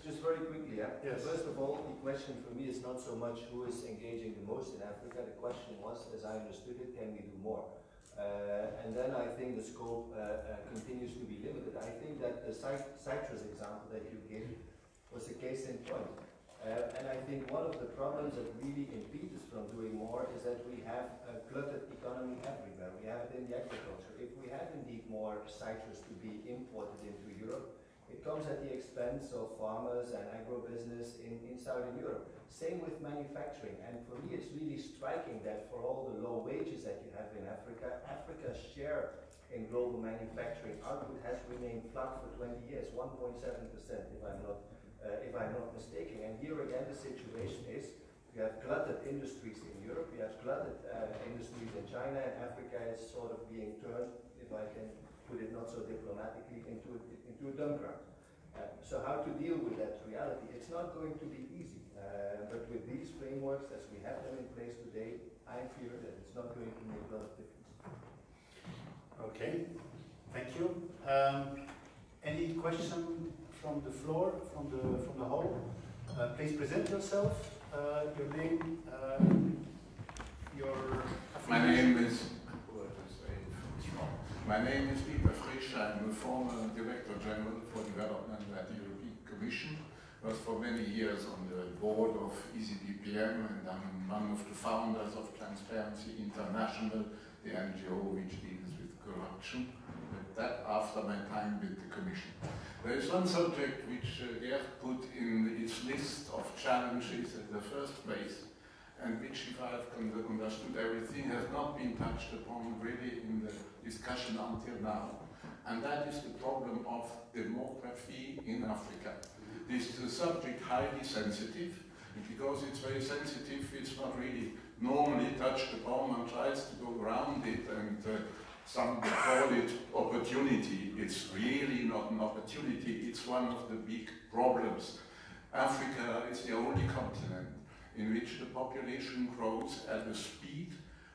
Just very quickly, yeah? Yes. First of all, the question for me is not so much who is engaging the most in Africa. The question was, as I understood it, can we do more? And then I think the scope continues to be limited. I think that the citrus example that you gave was a case in point. And I think one of the problems that really impede us from doing more is that we have a cluttered economy everywhere. We have it in the agriculture. If we had indeed more citrus to be imported into Europe, it comes at the expense of farmers and agribusiness in Southern Europe. Same with manufacturing. And for me, it's really striking that for all the low wages that you have in Africa, Africa's share in global manufacturing output has remained flat for 20 years, 1.7%, if I'm not mistaken. And here again, the situation is you have glutted industries in Europe, you have glutted industries in China, and Africa is sort of being turned, if I can put it not so diplomatically, into a dump ground. So how to deal with that reality? It's not going to be easy, but with these frameworks, as we have them in place today, I fear that it's not going to make a lot of difference. Okay, thank you. Any question from the floor, from the hall? Please present yourself, your name, your affiliation. My name is Peter Frisch. I'm a former Director General for Development at the European Commission. Was for many years on the board of ECDPM, and I'm one of the founders of Transparency International, the NGO which deals with corruption. But that after my time with the Commission. There is one subject which Geert put in its list of challenges at the first place, and which, if I've understood everything, has not been touched upon really in the discussion until now. And that is the problem of demography in Africa. This is a subject highly sensitive, and because it's very sensitive, it's not really normally touched upon. One tries to go around it, and some call it opportunity. It's really not an opportunity, it's one of the big problems. Africa is the only continent in which the population grows at a speed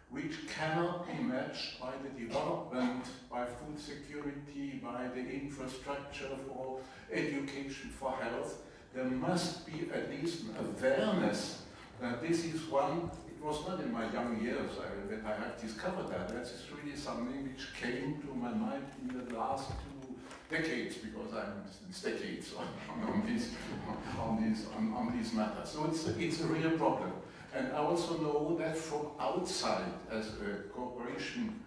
which cannot be matched by the development, by food security, by the infrastructure for education, for health. There must be at least an awareness that this is one. It was not in my young years that I have discovered that. That is really something which came to my mind in the last 2 decades, because I'm since decades on these matters. So it's a real problem. And I also know that from outside, as a cooperation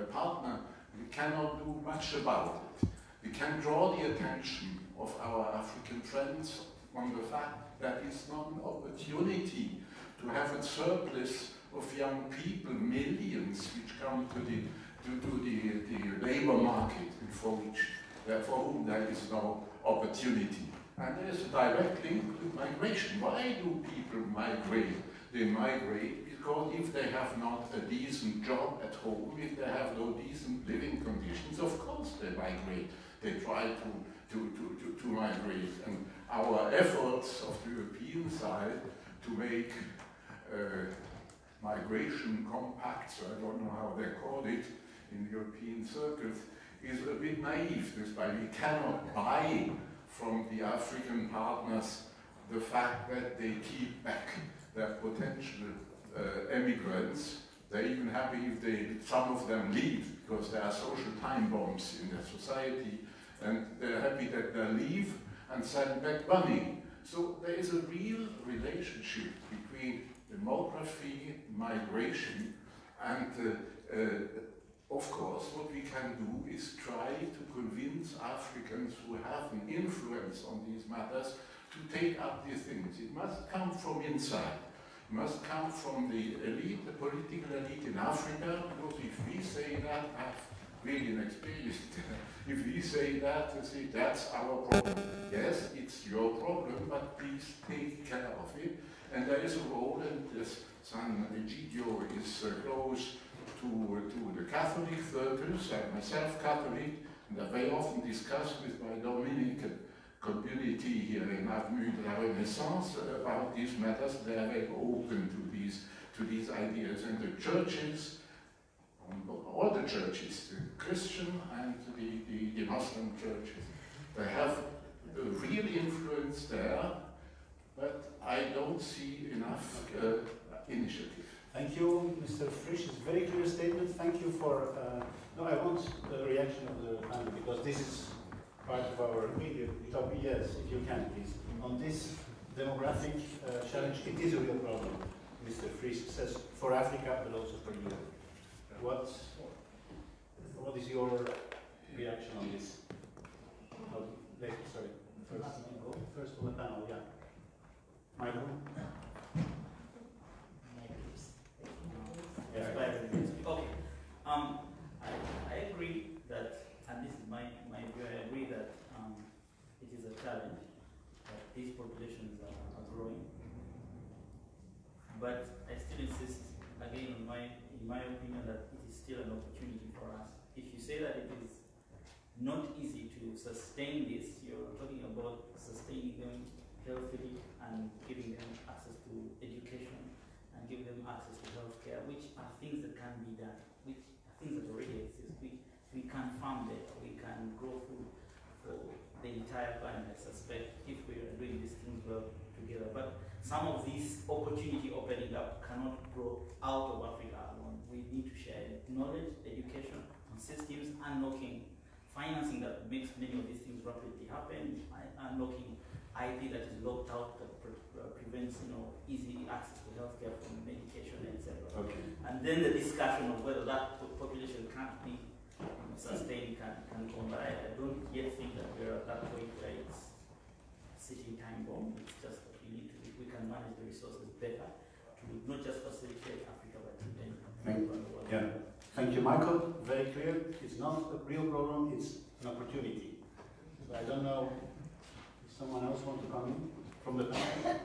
partner, we cannot do much about it. We can draw the attention of our African friends on the fact that it's not an opportunity to have a surplus of young people, millions, which come to the labor market, for whom there is no opportunity. And there is a direct link with migration. Why do people migrate? They migrate because if they have not a decent job at home, if they have no decent living conditions, of course they migrate. They try to migrate. And our efforts of the European side to make migration compacts, I don't know how they call it in European circles, is a bit naive. This why we cannot buy from the African partners the fact that they keep back their potential emigrants. They're even happy if some of them leave, because there are social time bombs in their society, and they're happy that they leave and send back money. So there is a real relationship between demography, migration, and of course what we can do is try to convince Africans who have an influence on these matters to take up these things. It must come from inside. must come from the elite, the political elite in Africa, because if we say that, I've really experienced if we say that, you see, that's our problem. Yes, it's your problem, but please take care of it. And there is a role, and this Sant'Egidio is close to the Catholic circles. I'm myself Catholic, and I very often discuss with my Dominican community here in Avenue de la Renaissance about these matters. They are very open to these ideas, and the churches, all the churches, the Christian and the Muslim churches, they have a real influence there, but I don't see enough initiative. Thank you, Mr. Frisch. It's a very clear statement. Thank you for. No, I want the reaction of the panel because this is part of our immediate topic. Yes, if you can, please. On this demographic challenge, it is a real problem. Mr. Frisch says for Africa, but also for Europe. What is your reaction on this? Oh, later, sorry. First on the panel, yeah. Michael? Okay. I agree that, and this is my view, I agree that it is a challenge that these populations are growing. But I still insist, again, in my opinion, that it is still an opportunity for us. If you say that it is not easy to sustain this, you're talking about sustaining them healthily and giving them access to education and giving them access to healthcare, which are things that can be done, which are things that already exist. We can farm better, we can grow food for the entire planet, I suspect, if we are doing these things well together. But some of these opportunity opening up cannot grow out of Africa alone. We need to share knowledge, education, and systems, unlocking financing that makes many of these things rapidly happen, unlocking IP that is locked out, that prevents easy access to healthcare from medication, etc. Okay. And then the discussion of whether that population can't be sustained can come. But I don't yet think that we're at that point where it's a sitting time bomb. It's just that we can manage the resources better to not just facilitate Africa, but to then world. Yeah. Thank you, Michael. Very clear. It's not a real problem, it's an opportunity. So I don't know if someone else wants to come in from the panel.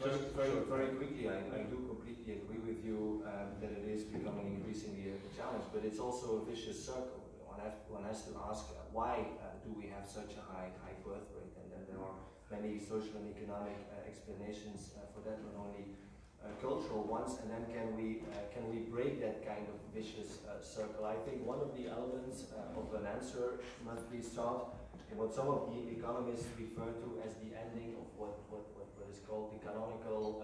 Just very quickly, I do completely agree with you that it is becoming increasingly a challenge, but it's also a vicious circle. One has to ask why do we have such a high birth rate, and then there are many social and economic explanations for that, not only cultural ones, and then can we break that kind of vicious circle? I think one of the elements of an answer must be sought in what some of the economists refer to as the ending of what is called the canonical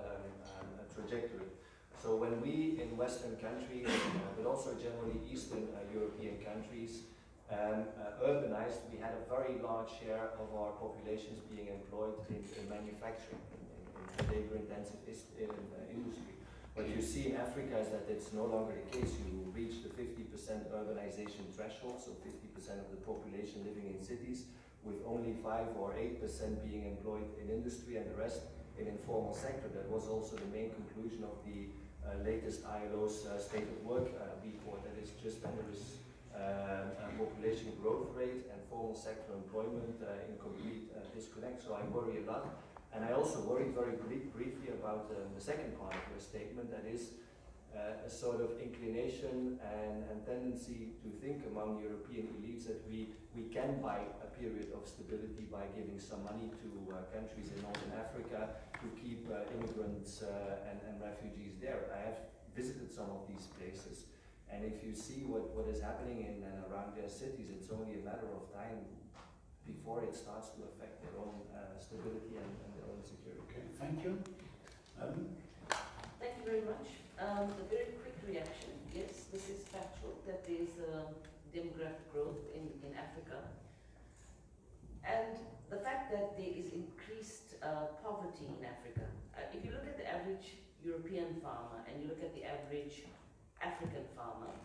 trajectory. So when we in Western countries, but also generally Eastern European countries, urbanized, we had a very large share of our populations being employed in manufacturing, in labor-intensive industry. What you see in Africa is that it's no longer the case. You reach the 50% urbanization threshold, so 50% of the population living in cities, with only 5 or 8% being employed in industry and the rest in informal sector. That was also the main conclusion of the latest ILO's State of Work report. That is just that there is a population growth rate and formal sector employment in complete disconnect. So I worry a lot. And I also worried very briefly about the second part of your statement, that is a sort of inclination and tendency to think among European elites that we can buy a period of stability by giving some money to countries in Northern Africa to keep immigrants and refugees there. I have visited some of these places, and if you see what is happening in and around their cities, it's only a matter of time before it starts to affect their own stability and their own security. Okay, thank you. Thank you very much. A very quick reaction. Yes, this is factual that there is demographic growth in Africa. And the fact that there is increased poverty in Africa. If you look at the average European farmer and you look at the average African farmer,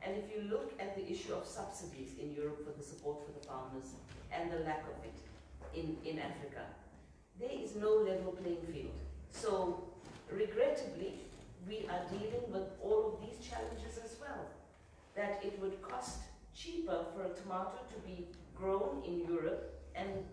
and if you look at the issue of subsidies in Europe for the support for the farmers and the lack of it in Africa, there is no level playing field. So, regrettably, we are dealing with all of these challenges as well. That it would cost cheaper for a tomato to be grown in Europe and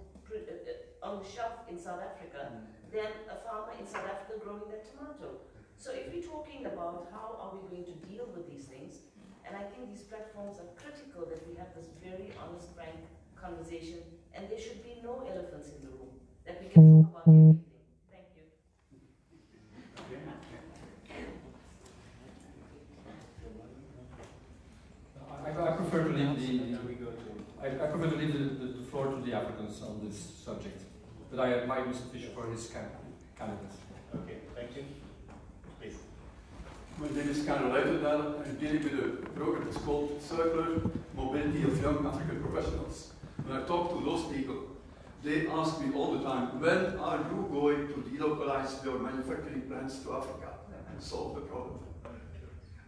on the shelf in South Africa than a farmer in South Africa growing that tomato. So if we're talking about how are we going to deal with these things, and I think these platforms are critical that we have this very honest, frank conversation, and there should be no elephants in the room, that we can talk about everything. Thank you. I prefer to leave the floor to the Africans on this subject, but I admire Mr. Fischer for his candidacy. Okay, thank you. Please. My name is Karel Luijendalen. I'm dealing with a program that's called Circular Mobility of Young African Professionals. When I talk to those people, they ask me all the time, when are you going to delocalize your manufacturing plants to Africa and solve the problem?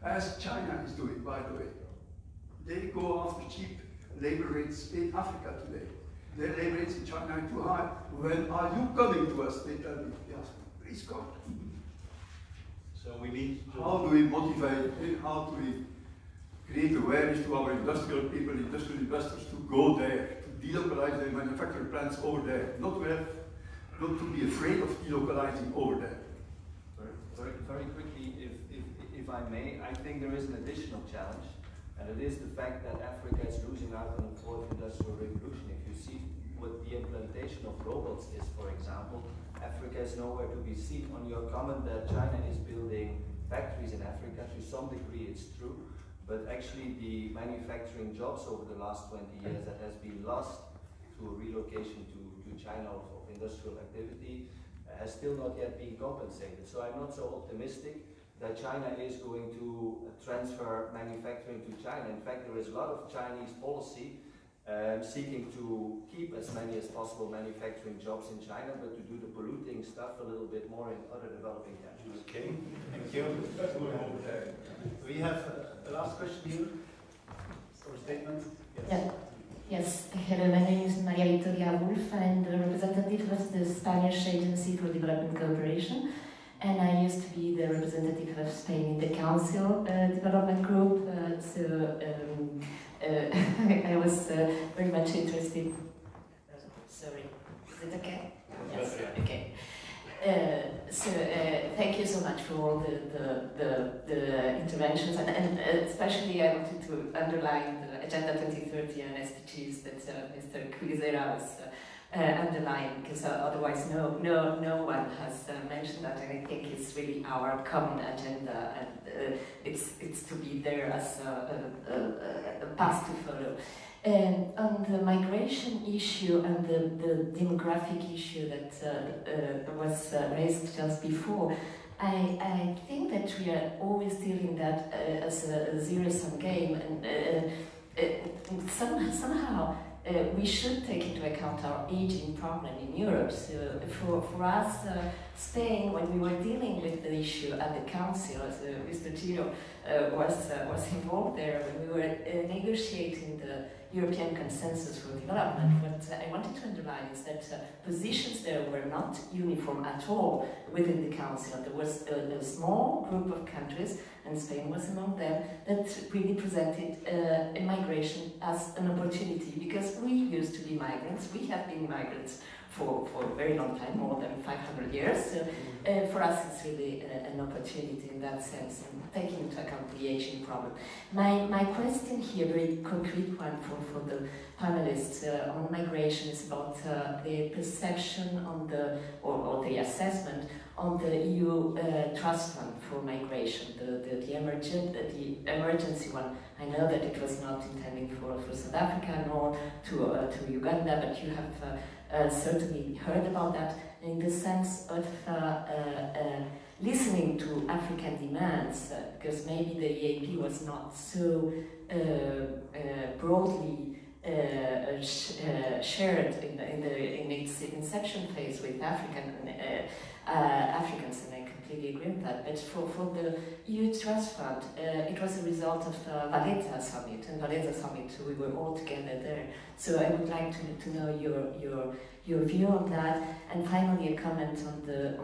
As China is doing, by the way. They go after cheap labor rates in Africa today. Their labor rates in China are too high. When are you coming to us? They tell me, yes, please come. So we need to... How do we motivate, how do we create awareness to our industrial people, industrial investors to go there, to delocalize their manufacturing plants over there, not to be afraid of delocalizing over there. Very quickly, if I may, I think there is an additional challenge, and it is the fact that Africa is losing out on the fourth industrial revolution. If you see what the implementation of robots is, for example, Africa is nowhere to be seen. On your comment that China is building factories in Africa, to some degree it's true, but actually the manufacturing jobs over the last 20 years that has been lost to a relocation to China of industrial activity has still not yet been compensated. So I'm not so optimistic that China is going to transfer manufacturing to China. In fact, there is a lot of Chinese policy seeking to keep as many as possible manufacturing jobs in China, but to do the polluting stuff a little bit more in other developing countries. Okay, thank you. We have a last question here, or statement? Yes. Yeah. Yes, hello, my name is Maria Victoria Wolf. I'm the representative of the Spanish Agency for Development Cooperation, and I used to be the representative of Spain in the Council Development Group, I was very much interested. Sorry, is it okay? Yes, okay. Thank you so much for all the interventions, and especially I wanted to underline the Agenda 2030 and SDGs that Mr. Kwizera was underlying, because otherwise no one has mentioned that, and I think it's really our common agenda, and it's to be there as a path to follow. On the migration issue and the demographic issue that was raised just before, I think that we are always dealing that as a zero-sum game, and somehow we should take into account our aging problem in Europe. So for us, Spain, when we were dealing with the issue at the Council, as Mr. Giro was involved there, when we were negotiating the European Consensus for Development, what I wanted to underline is that positions there were not uniform at all within the Council. There was a small group of countries, and Spain was among them, that really presented migration as an opportunity, because we used to be migrants. We have been migrants for a very long time, more than 500 years. So for us, it's really an opportunity in that sense, and taking into account the aging problem. My question here, very concrete one for the panelists on migration, is about the perception on or the assessment on the EU Trust Fund for Migration, the emergency one. I know that it was not intended for South Africa nor to Uganda, but you have certainly heard about that in the sense of listening to African demands, because maybe the EAP was not so broadly shared in its inception phase with Africans, and I completely agree with that. But for the EU Trust Fund, it was a result of the Valletta Summit, and Valletta Summit, we were all together there. So I would like to know your view on that, and finally a comment on the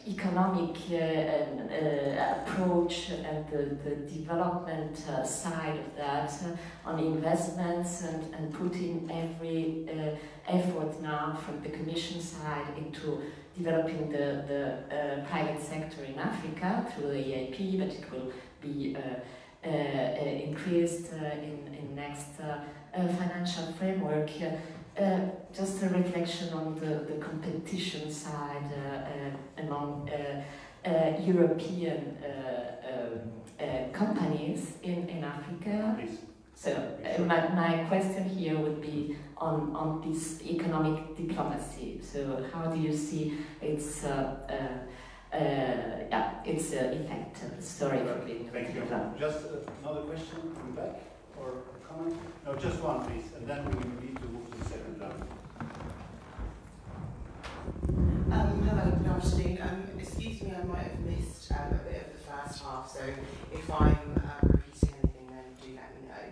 economic approach and the development side of that, on investments and putting every effort now from the Commission side into developing the private sector in Africa through the EIP, but it will be increased in next financial framework. Just a reflection on the competition side among European companies in Africa. Please. So my question here would be on this economic diplomacy. So how do you see its effect? Sorry for being. Thank you. Just another question from the back or a comment? No, just one, please, and then we need to move to the second round. Hello, good afternoon. Excuse me, I might have missed a bit of the first half, so if I'm repeating anything, then do let me know.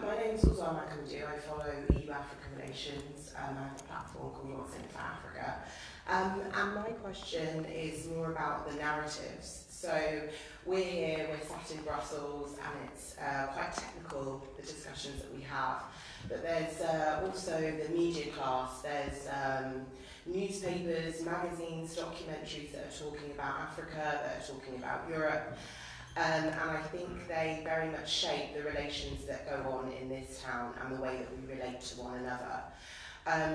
My name is Suhayfa. I follow EU-Africa relations. I have a platform called What's in for Africa. And my question is more about the narratives. So we're here, we're sat in Brussels, and it's quite technical, the discussions that we have. But there's also the media class, there's newspapers, magazines, documentaries that are talking about Africa, that are talking about Europe. And I think they very much shape the relations that go on in this town and the way that we relate to one another.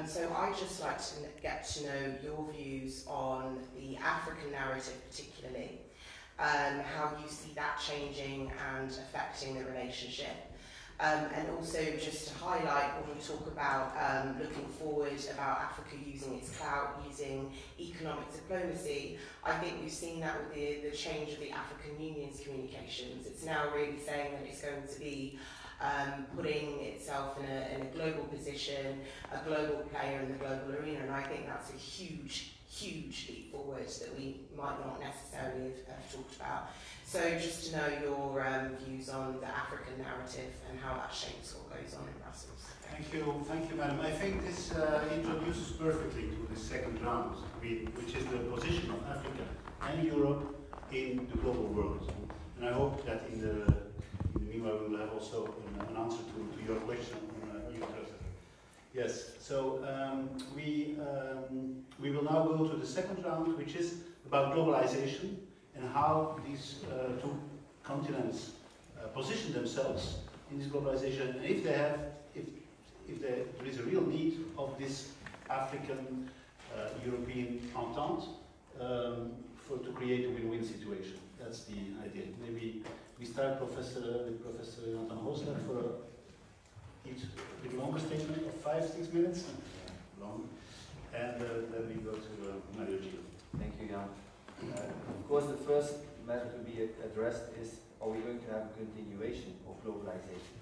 So I'd just like to get to know your views on the African narrative particularly, how you see that changing and affecting the relationship. And also just to highlight when we talk about looking forward about Africa using its clout, using economic diplomacy, I think we've seen that with the change of the African Union's communications. It's now really saying that it's going to be putting itself in a global position, a global player in the global arena, and I think that's a huge leap forward that we might not necessarily have talked about. So just to know your views on the African narrative and how that shapes what goes on in Brussels. Thank you, madam. I think this introduces perfectly to the second round, which is the position of Africa and Europe in the global world. And I hope that in the meanwhile we will have also an answer to your question on Eurafrica. Yes, so we will now go to the second round, which is about globalization and how these two continents position themselves in this globalization, and if there is a real need of this African European entente to create a win-win situation. That's the idea. Maybe we start with Professor Holslag for each bit longer statement of 5-6 minutes. Long. And then we go to Mario Giro. Thank you, Jan. Of course, the first matter to be addressed is, are we going to have a continuation of globalization?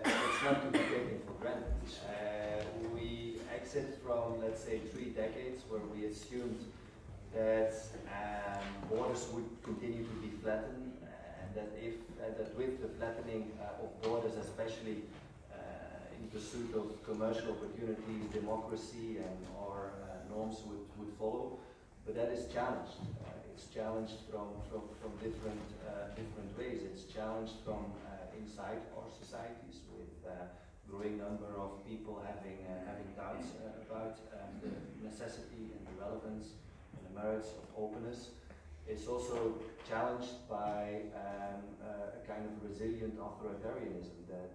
It's not to be taken for granted. We exit from, let's say, 3 decades where we assumed that borders would continue to be flattened, and that with the flattening of borders, especially in pursuit of commercial opportunities, democracy and our norms would follow. But that is challenged. It's challenged from different ways. It's challenged from inside our societies, with growing number of people having doubts about the necessity and the relevance and the merits of openness. It's also challenged by a kind of resilient authoritarianism that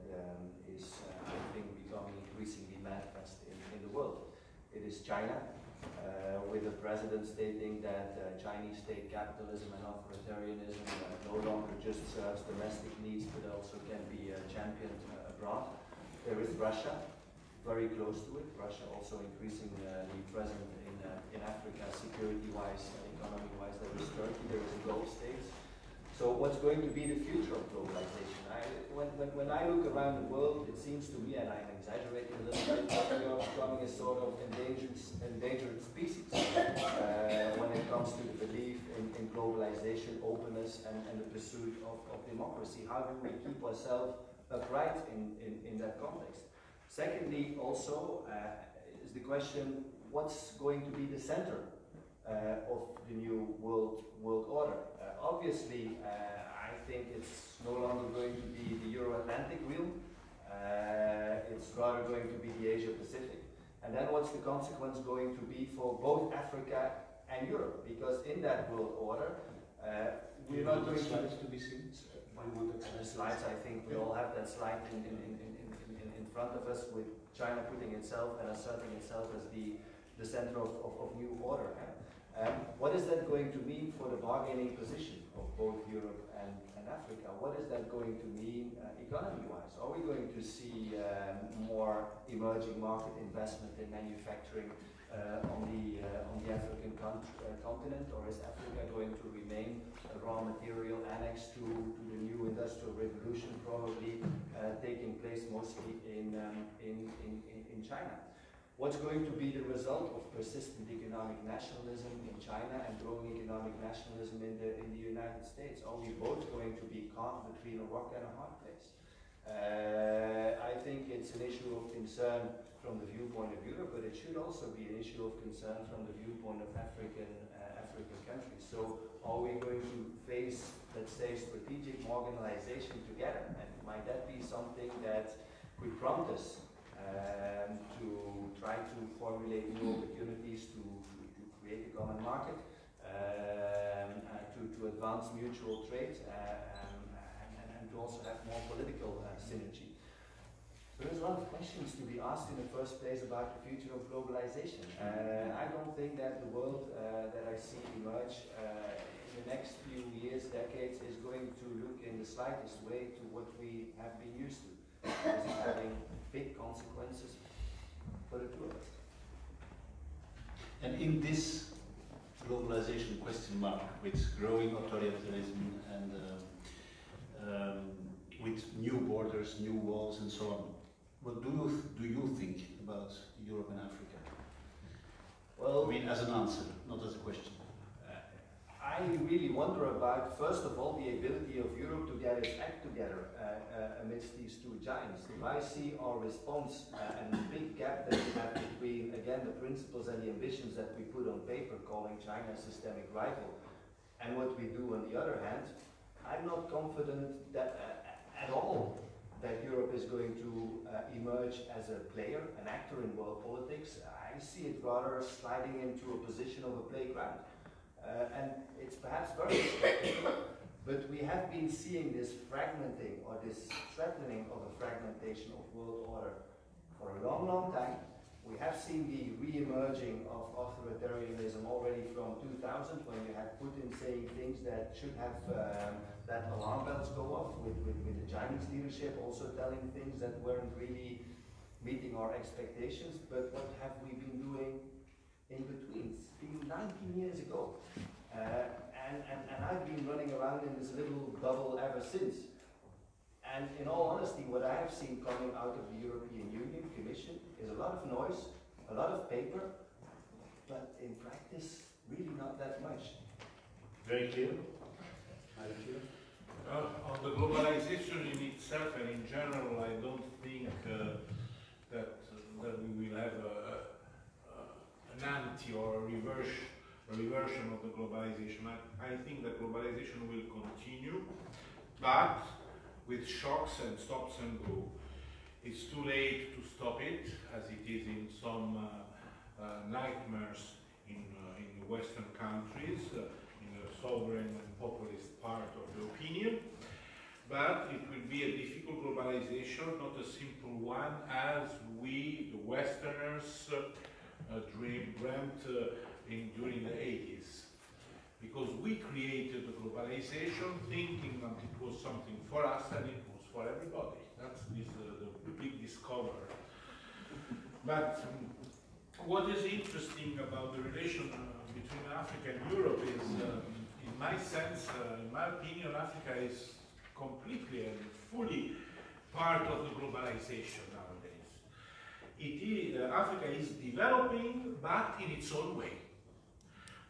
is, I think, becoming increasingly manifest in the world. It is China, with the president stating that Chinese state capitalism and authoritarianism no longer just serves domestic needs, but also can be championed abroad. There is Russia, very close to it. Russia also increasingly present in Africa, security-wise, economy-wise. There is Turkey, there is the Gulf states. So what's going to be the future of globalization? When I look around the world, it seems to me, and I'm exaggerating a little bit, sort of endangered species when it comes to the belief in globalization, openness, and the pursuit of democracy. How do we keep ourselves upright in that context? Secondly, also, is the question, what's going to be the center of the new world order? Obviously, I think it's no longer going to be the Euro-Atlantic wheel. It's rather going to be the Asia-Pacific. And then what's the consequence going to be for both Africa and Europe? Because in that world order, we're not going to be seen. The slides, I think we all have that slide in front of us, with China putting itself and asserting itself as the center of new order. What is that going to mean for the bargaining position of both Europe and Africa? What is that going to mean economy-wise? Are we going to see more emerging market investment in manufacturing on the African continent, or is Africa going to remain a raw material annex to the new industrial revolution, probably taking place mostly in China? What's going to be the result of persistent economic nationalism in China and growing economic nationalism in the United States? Are we both going to be caught between a rock and a hard place? I think it's an issue of concern from the viewpoint of Europe, but it should also be an issue of concern from the viewpoint of African countries. So are we going to face, let's say, strategic marginalization together? And might that be something that could prompt us to try to formulate new opportunities to create a common market, to advance mutual trade, and to also have more political synergy. So there's a lot of questions to be asked in the first place about the future of globalization. I don't think that the world that I see emerge in the next few years, decades, is going to look in the slightest way to what we have been used to. This is having big consequences for the two of us. And in this globalization question mark, with growing authoritarianism and with new borders, new walls, and so on, what do you think about Europe and Africa? Well, I mean, as an answer, not as a question. I really wonder about, first of all, the ability of Europe to get its act together amidst these two giants. If I see our response and the big gap that we have between, again, the principles and the ambitions that we put on paper, calling China a systemic rival, and what we do on the other hand, I'm not confident that at all that Europe is going to emerge as a player, an actor in world politics. I see it rather sliding into a position of a playground. And it's perhaps very expected, but we have been seeing this fragmenting or this threatening of a fragmentation of world order for a long, long time. We have seen the re-emerging of authoritarianism already from 2000, when you had Putin saying things that should have that alarm bells go off, with the Chinese leadership also telling things that weren't really meeting our expectations. But what have we been doing in between? It's been 19 years ago. And I've been running around in this little bubble ever since. And in all honesty, what I have seen coming out of the European Union Commission is a lot of noise, a lot of paper, but in practice, really not that much. Very clear. On the globalization in itself and in general, I don't think that we will have an anti or a reversion of the globalization. I think that globalization will continue, but with shocks and stops and go. It's too late to stop it, as it is in some nightmares in Western countries, in the sovereign and populist part of the opinion. But it will be a difficult globalization, not a simple one, as we, the Westerners, dreamt during the 80s. Because we created the globalization thinking that it was something for us and it was for everybody. That's the big discovery. But what is interesting about the relation between Africa and Europe is, in my sense, in my opinion, Africa is completely and fully part of the globalization nowadays. Africa is developing, but in its own way.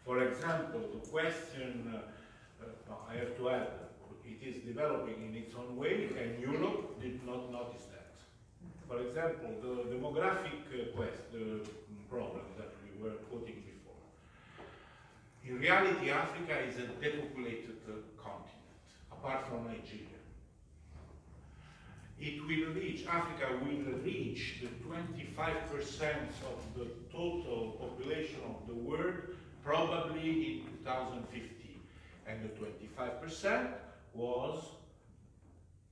For example, the question, I have to add, it is developing in its own way, and Europe did not notice that. For example, the demographic problem that we were quoting before. In reality, Africa is a depopulated continent, apart from Nigeria. Africa will reach the 25% of the total population of the world probably in 2050. And the 25% was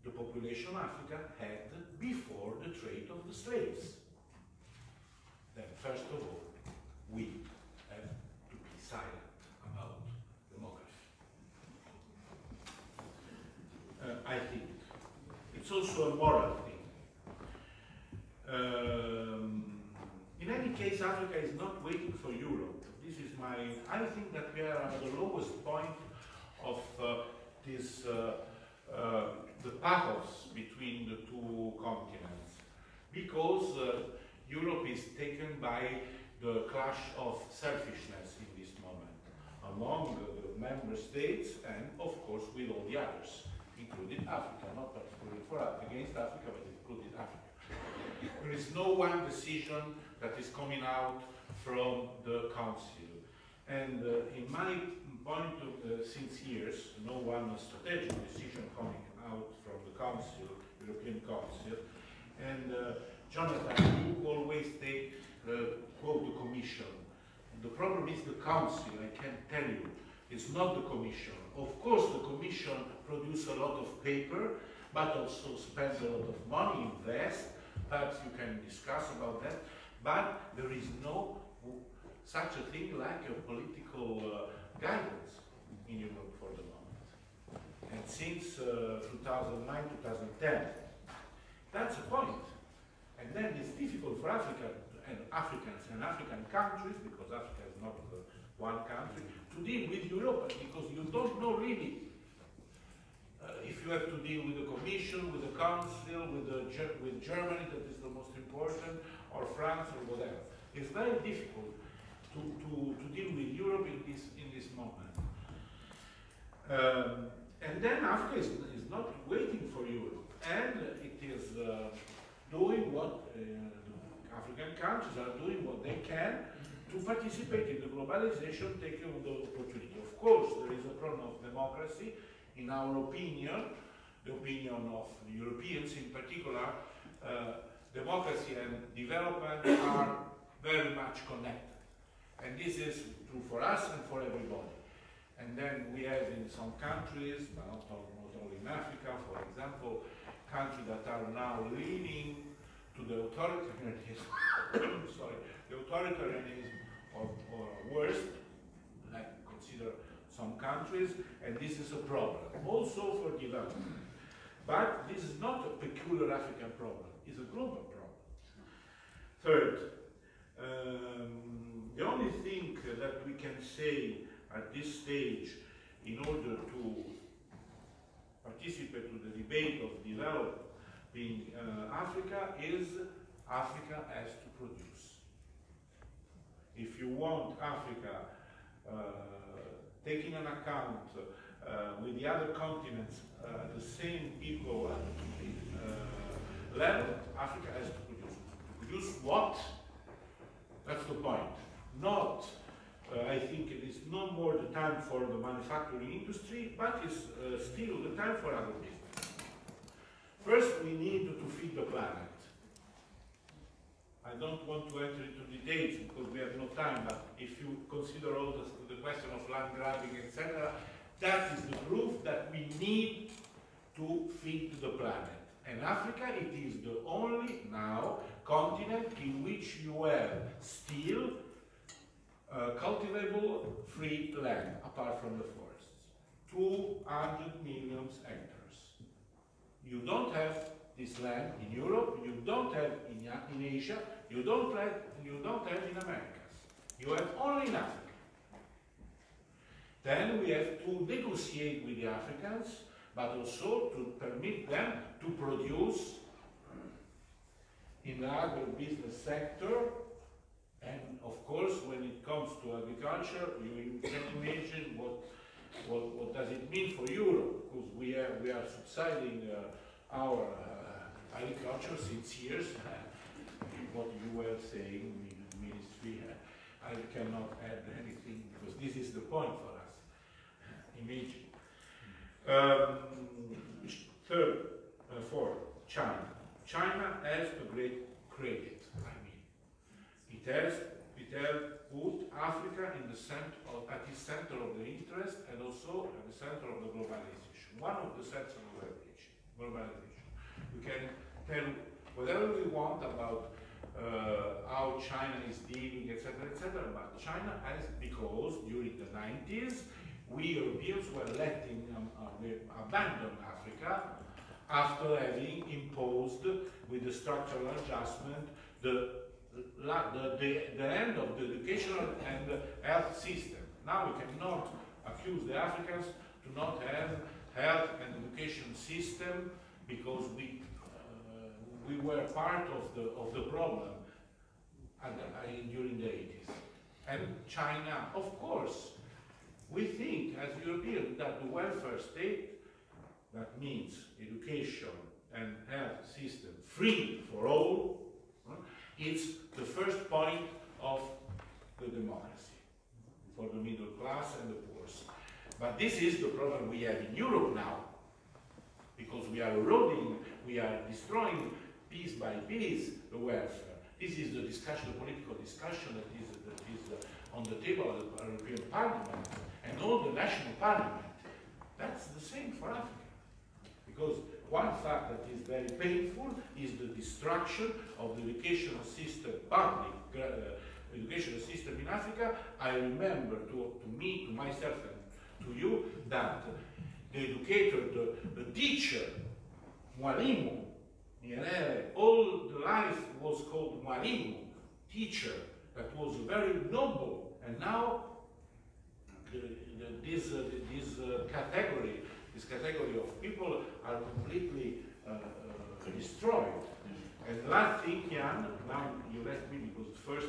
the population Africa had before the trade of the slaves. Then, first of all, we have to be silent about demography. I think it's also a moral thing. In any case, Africa is not waiting for Europe. This is I think that we are at the lowest point of the pathos between the two continents, because Europe is taken by the clash of selfishness in this moment among the member states and, of course, with all the others, including Africa, not particularly against Africa, but including Africa. There is no one decision that is coming out from the Council. And in my point of, since years, no one strategic decision coming out from the Council, European Council. And Jonathan, you always quote the Commission. And the problem is the Council, I can tell you. It's not the Commission. Of course, the Commission produces a lot of paper, but also spends a lot of money, invest. Perhaps you can discuss about that. But there is no such a thing like a political guidance in Europe for the moment. And since 2009, 2010, that's the point. And then it's difficult for Africa and Africans and African countries, because Africa is not one country, to deal with Europe, because you don't know really if you have to deal with the Commission, with the Council, with Germany, that is the most important, or France, or whatever. It's very difficult to deal with Europe in this moment. And then Africa is not waiting for Europe, and it is doing what African countries are doing what they can to participate in the globalization, taking the opportunity. Of course, there is a problem of democracy. In our opinion, the opinion of the Europeans in particular, democracy and development are very much connected. And this is true for us and for everybody. And then we have in some countries, but not only in Africa, for example, countries that are now leaning to the authoritarianism, sorry, the authoritarianism or worse, like consider some countries, and this is a problem, also for development. But this is not a peculiar African problem, it's a global problem. Third, the only thing that we can say at this stage in order to participate to the debate of developing Africa is Africa has to produce. If you want Africa taking an account with the other continents, the same people level, Africa has to produce. To produce what? That's the point. Not, I think it is no more the time for the manufacturing industry, but it's still the time for other business. First, we need to feed the planet. I don't want to enter into details because we have no time, but if you consider all the question of land grabbing, etc., that is the proof that we need to feed the planet. And Africa, it is the only now continent in which you have still cultivable free land, apart from the forests. 200 million hectares. You don't have this land in Europe, you don't have in Asia, you don't have in Americas. You have only in Africa. Then we have to negotiate with the Africans, but also to permit them to produce in the agribusiness sector. And of course, when it comes to agriculture, you can imagine what does it mean for Europe, because we are subsiding our agriculture since years. What you were saying, Ministry, I cannot add anything because this is the point for us. Imagine. Fourth, China. China has a great credit. I mean, it has put Africa in the center at the center of the interest and also at the center of the globalization. One of the centers of globalization. We can tell whatever we want about how China is dealing, etc., but China has, because during the 90s, we Europeans were letting we abandon Africa after having imposed with the structural adjustment the end of the educational and health system. Now we cannot accuse the Africans to not have health and education system because we were part of the problem during the 80s. And China, of course, we think as Europeans that the welfare state, that means education and health system free for all, it's the first point of the democracy for the middle class and the poor. But this is the problem we have in Europe now, because we are eroding, we are destroying piece by piece the welfare. This is the discussion, the political discussion that is on the table of the European Parliament and all the national parliament. That's the same for Africa. Because one fact that is very painful is the destruction of the educational system, public educational system in Africa. I remember to myself and to you, that the educator, the teacher, mwalimu, all the life was called mwalimu, teacher, that was very noble, and now this category of people are completely destroyed. And last thing, Jan, now you let me, because first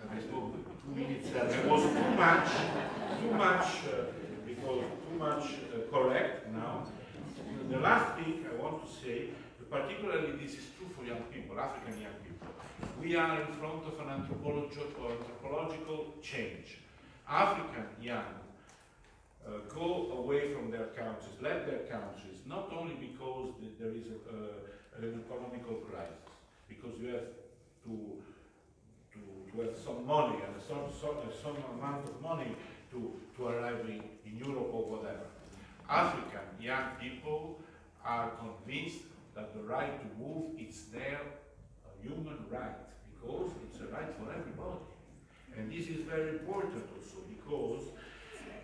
I spoke 2 minutes, that was too much correct now. The last thing I want to say, particularly this is true for young people, African young people. We are in front of an anthropological change. African young go away from their countries, left their countries, not only because there is an economical crisis, because you have to have some money and some amount of money to arrive in Europe or whatever. African young people are convinced that the right to move is their human right, because it's a right for everybody. And this is very important also, because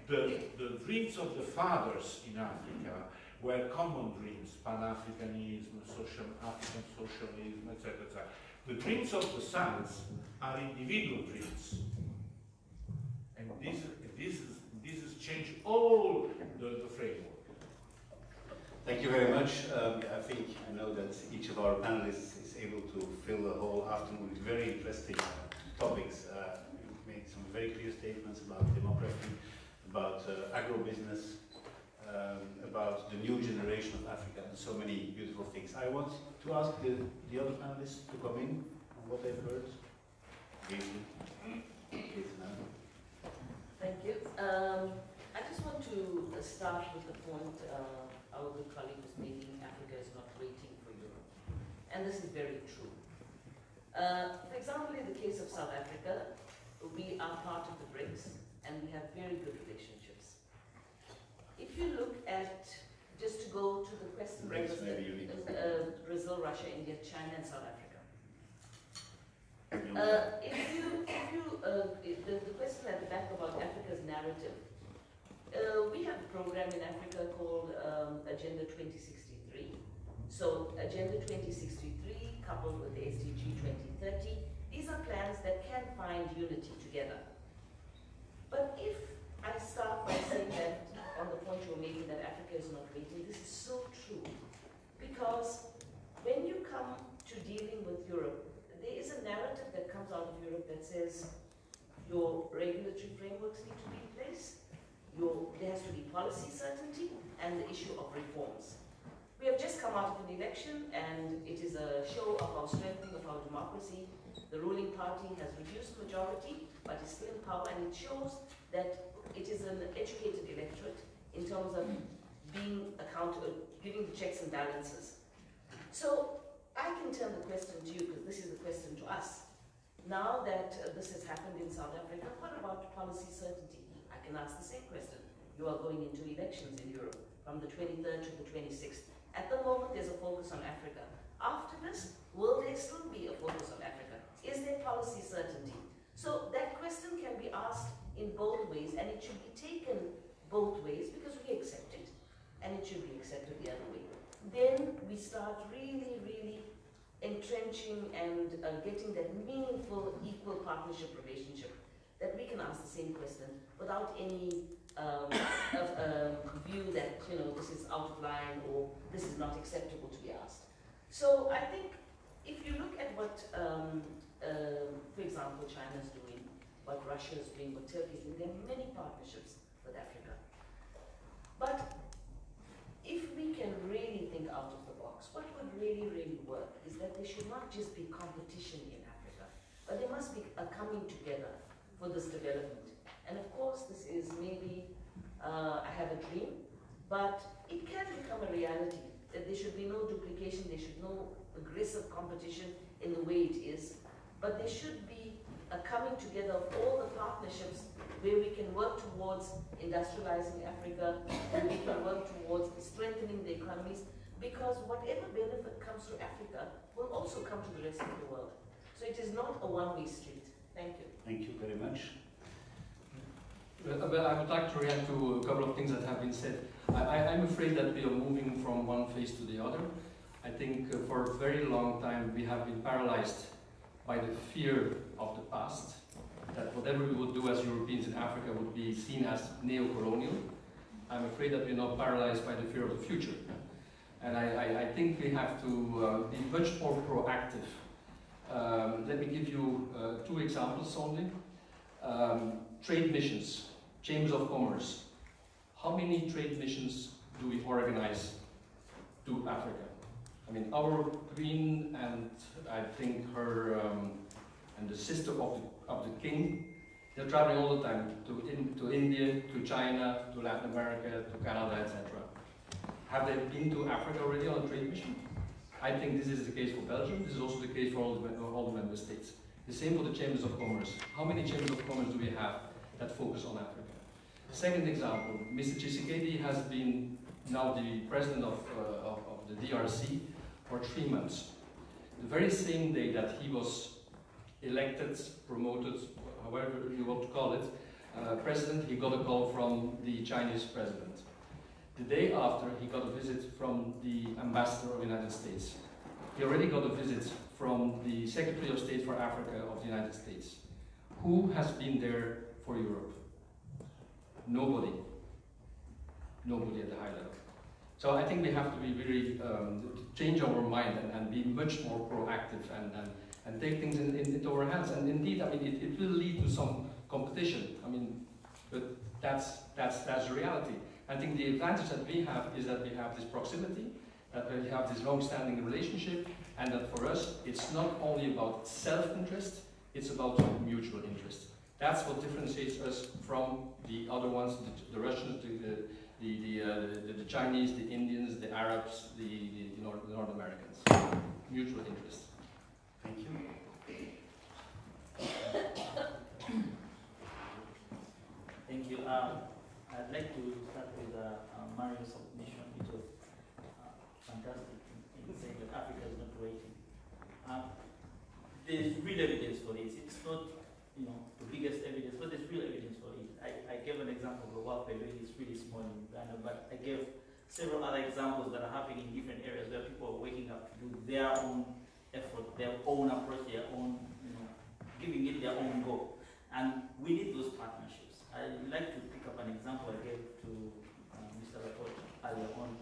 the dreams of the fathers in Africa were common dreams, Pan-Africanism, African socialism, etc., etc. The dreams of the sons are individual dreams. And this has changed all the framework. Thank you very much. I know that each of our panelists is able to fill the whole afternoon with very interesting topics. You've made some very clear statements about demography, about agro-business, about the new generation of Africa, and so many beautiful things. I want to ask the other panelists to come in on what they've heard. Thank you. I just want to start with the point our good colleague was making: Africa is not waiting for Europe. And this is very true. For example, in the case of South Africa, we are part of the BRICS and we have very good relationships. If you look at, just to go to the question, Brazil, Russia, India, China, and South Africa. The question at the back about Africa's narrative, we have a program in Africa called Agenda 2063. So Agenda 2063 coupled with the SDG 2030, these are plans that can find unity together. But if I start by saying that, on the point you were making, that Africa is not waiting, this is so true. Because when you come to dealing with Europe, out of Europe that says your regulatory frameworks need to be in place, there has to be policy certainty, and the issue of reforms. We have just come out of an election, and it is a show of our strengthening of our democracy. The ruling party has reduced majority, but is still in power, and it shows that it is an educated electorate in terms of being accountable, giving the checks and balances. So I can turn the question to you, because this is the question to us. Now that this has happened in South Africa, what about policy certainty? I can ask the same question. You are going into elections in Europe from the 23rd to the 26th. At the moment, there's a focus on Africa. After this, will there still be a focus on Africa? Is there policy certainty? So that question can be asked in both ways, and it should be taken both ways because we accept it, and it should be accepted the other way. Then we start really, really entrenching and getting that meaningful equal partnership relationship that we can ask the same question without any view that, you know, this is out of line or this is not acceptable to be asked. So I think if you look at what, for example, China's doing, what Russia is doing, what Turkey is doing, there are many partnerships with Africa. But if we can really think out of the box, what would really, really work is that there should not just be competition in Africa, but there must be a coming together for this development. And of course, this is maybe, I have a dream, but it can become a reality. That there should be no duplication, there should be no aggressive competition in the way it is, but there should be a coming together of all the partnerships where we can work towards industrializing Africa, where we can work towards strengthening the economies, because whatever benefit comes to Africa will also come to the rest of the world. So it is not a one-way street. Thank you. Thank you very much. Well, I would like to react to a couple of things that have been said. I'm afraid that we are moving from one phase to the other. I think for a very long time we have been paralyzed by the fear of the past, that whatever we would do as Europeans in Africa would be seen as neo-colonial. I'm afraid that we're now paralyzed by the fear of the future. And I think we have to be much more proactive. Let me give you two examples only. Trade missions, chambers of commerce. How many trade missions do we organize to Africa? I mean, our queen and I think her and the sister of the king, they're traveling all the time to India, to China, to Latin America, to Canada, etc. Have they been to Africa already on a trade mission? I think this is the case for Belgium. This is also the case for all the member states. The same for the chambers of commerce. How many chambers of commerce do we have that focus on Africa? Second example, Mr. Tshisekedi has been now the president of the DRC for 3 months. The very same day that he was elected, promoted, however you want to call it, president, he got a call from the Chinese president. The day after, he got a visit from the ambassador of the United States. He already got a visit from the Secretary of State for Africa of the United States. Who has been there for Europe? Nobody. Nobody at the high level. So I think we have to be really, change our mind and be much more proactive and take things into our hands. And indeed, I mean, it will lead to some competition. I mean, but that's the reality. I think the advantage that we have is that we have this proximity, that we have this long-standing relationship, and that for us, it's not only about self-interest, it's about mutual interest. That's what differentiates us from the other ones, the Russians, the Chinese, the Indians, the Arabs, the North Americans. Mutual interest. Thank you. Thank you. I'd like to start with Mario's submission, which was fantastic in saying that Africa is not waiting. There's real evidence for this. It's not, the biggest evidence, but there's real evidence for it. I gave an example of what we're doing is really small in Uganda, but I gave several other examples that are happening in different areas where people are waking up to do their own effort, their own approach, their own, giving it their own goal. And we need those partnerships. I'd like to pick up an example I gave to Mr. Laporte earlier on,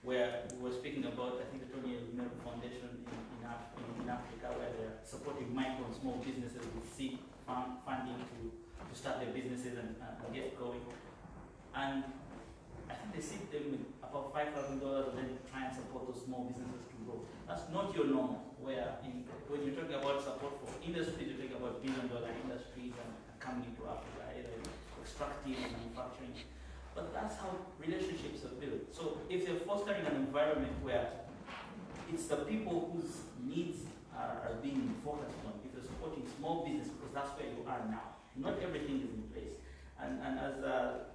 where we were speaking about, I think, the Tony Foundation in Africa, where they're supporting micro and small businesses with seed funding to start their businesses and get going. And I think they seed them with about $5,000 and then try and support those small businesses to grow. That's not your norm, where when you're talking about support for industry, you're talking about billion-dollar industries and coming into Africa, either extractive and manufacturing. But that's how relationships are built. So if you're fostering an environment where it's the people whose needs are being focused on, if you're supporting small business, because that's where you are now. Not everything is in place. And as the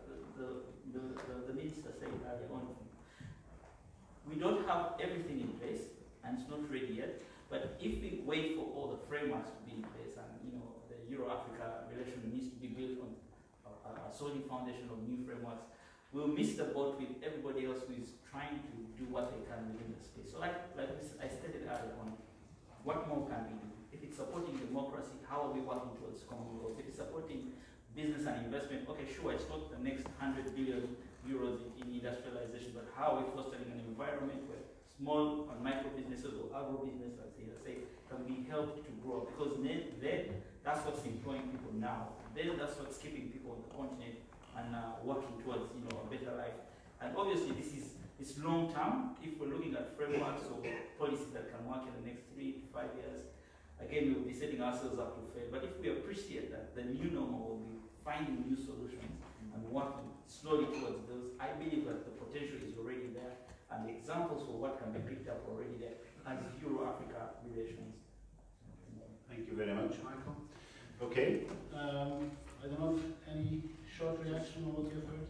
minister said earlier on, we don't have everything in place, and it's not ready yet. But if we wait for all the frameworks to be in place, and the Euro-Africa relation needs to be built on a solid foundation of new frameworks, we'll miss the boat with everybody else who is trying to do what they can within the space. So like I stated earlier on, what more can we do? If it's supporting democracy, how are we working towards common goals? If it's supporting business and investment, okay, sure, it's not the next 100 billion euros in industrialization, but how are we fostering an environment where small and micro businesses or agro businesses, as they say, can be helped to grow? Because then that's what's employing people now. Then that's what's keeping people on the continent and working towards a better life. And obviously it's long term. If we're looking at frameworks or policies that can work in the next 3 to 5 years, again, we will be setting ourselves up to fail. But if we appreciate that the new normal will be finding new solutions and working slowly towards those, I believe that the potential is already there and the examples for what can be picked up already there as Euro-Africa relations. Thank you very much, Michael. Okay, I don't know, any short reaction on what you've heard?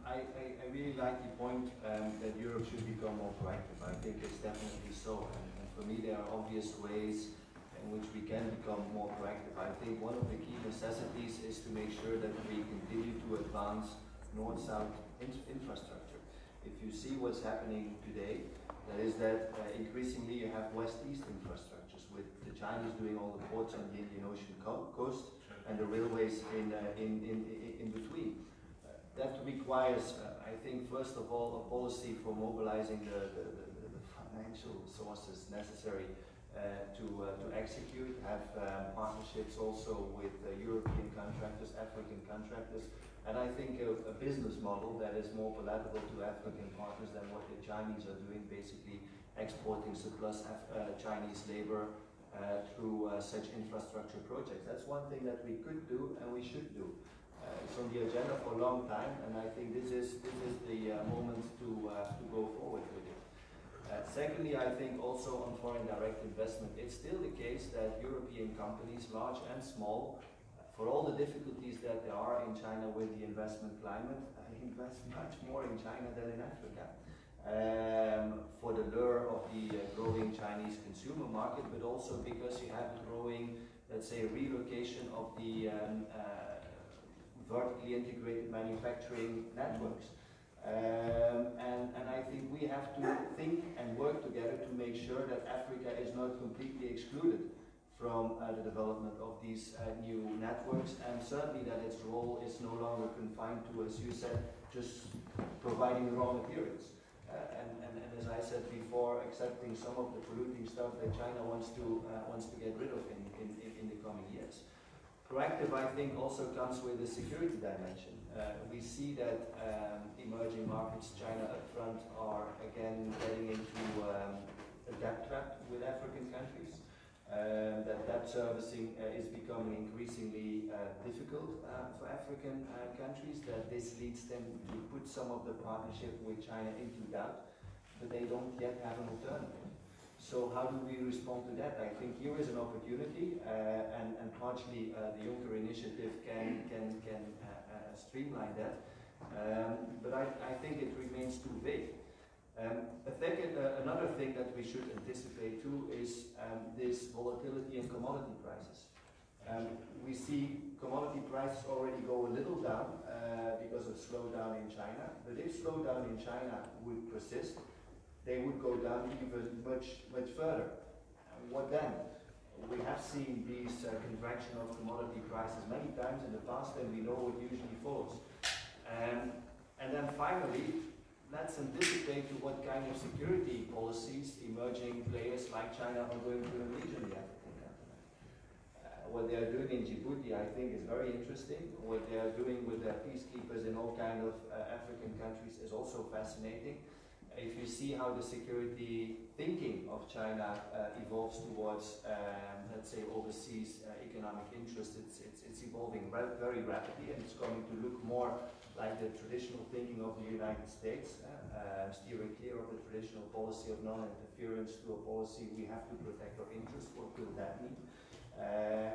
I really like the point that Europe should become more proactive. I think it's definitely so. And for me, there are obvious ways in which we can become more proactive. I think one of the key necessities is to make sure that we continue to advance north-south infrastructure. If you see what's happening today, that is that increasingly you have west-east infrastructures, with the Chinese doing all the ports on the Indian Ocean coast and the railways in between. That requires, I think, first of all, a policy for mobilizing the financial sources necessary to execute, have partnerships also with European contractors, African contractors, and I think a business model that is more palatable to African partners than what the Chinese are doing, basically exporting surplus Chinese labor through such infrastructure projects. That's one thing that we could do and we should do. It's on the agenda for a long time, and I think this is the moment to go forward with it. Secondly, I think also on foreign direct investment, it's still the case that European companies, large and small, for all the difficulties that there are in China with the investment climate, invest much more in China than in Africa. For the lure of the growing Chinese consumer market, but also because you have the growing, let's say, relocation of the vertically integrated manufacturing networks. And I think we have to think and work together to make sure that Africa is not completely excluded from the development of these new networks, and certainly that its role is no longer confined to, as you said, just providing raw materials. And as I said before, accepting some of the polluting stuff that China wants to get rid of in the coming years. Proactive, I think, also comes with a security dimension. We see that emerging markets, China up front, are again getting into a debt trap with African countries. That debt servicing is becoming increasingly difficult for African countries, that this leads them to put some of the partnership with China into doubt, but they don't yet have an alternative. So how do we respond to that? I think here is an opportunity, and partially the Juncker initiative can streamline that, but I think it remains too vague. Another thing that we should anticipate too is this volatility in commodity prices. We see commodity prices already go a little down because of slowdown in China, but if slowdown in China would persist, they would go down even much further. What then? We have seen these contraction of commodity prices many times in the past, and we know what usually follows. And then finally, let's anticipate to what kind of security policies emerging players like China are going to unleash on the African continent. What they are doing in Djibouti, I think, is very interesting. What they are doing with their peacekeepers in all kind of African countries is also fascinating. If you see how the security thinking of China evolves towards, let's say, overseas economic interest, it's evolving very rapidly, and it's going to look more like the traditional thinking of the United States, steering clear of the traditional policy of non-interference to a policy we have to protect our interests. What will that mean?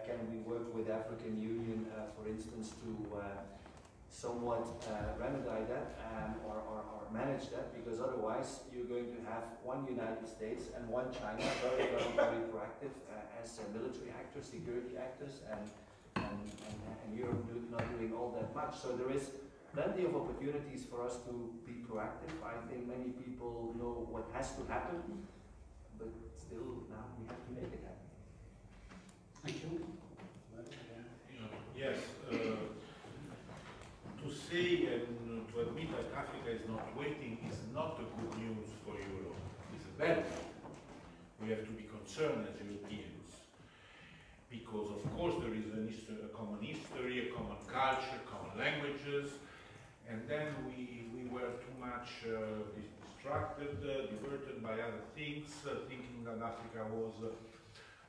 Can we work with African Union, for instance, to somewhat remedy that or manage that, because otherwise you're going to have one United States and one China very proactive as military actors, security actors, and Europe not doing all that much. So there is plenty of opportunities for us to be proactive. I think many people know what has to happen, but still now we have to make it happen. Thank you. Yes. To say and to admit that Africa is not waiting is not a good news for Europe. It's a bad news. We have to be concerned as Europeans, because of course there is a common history, a common culture, common languages, and then we were too much distracted, diverted by other things, thinking that Africa was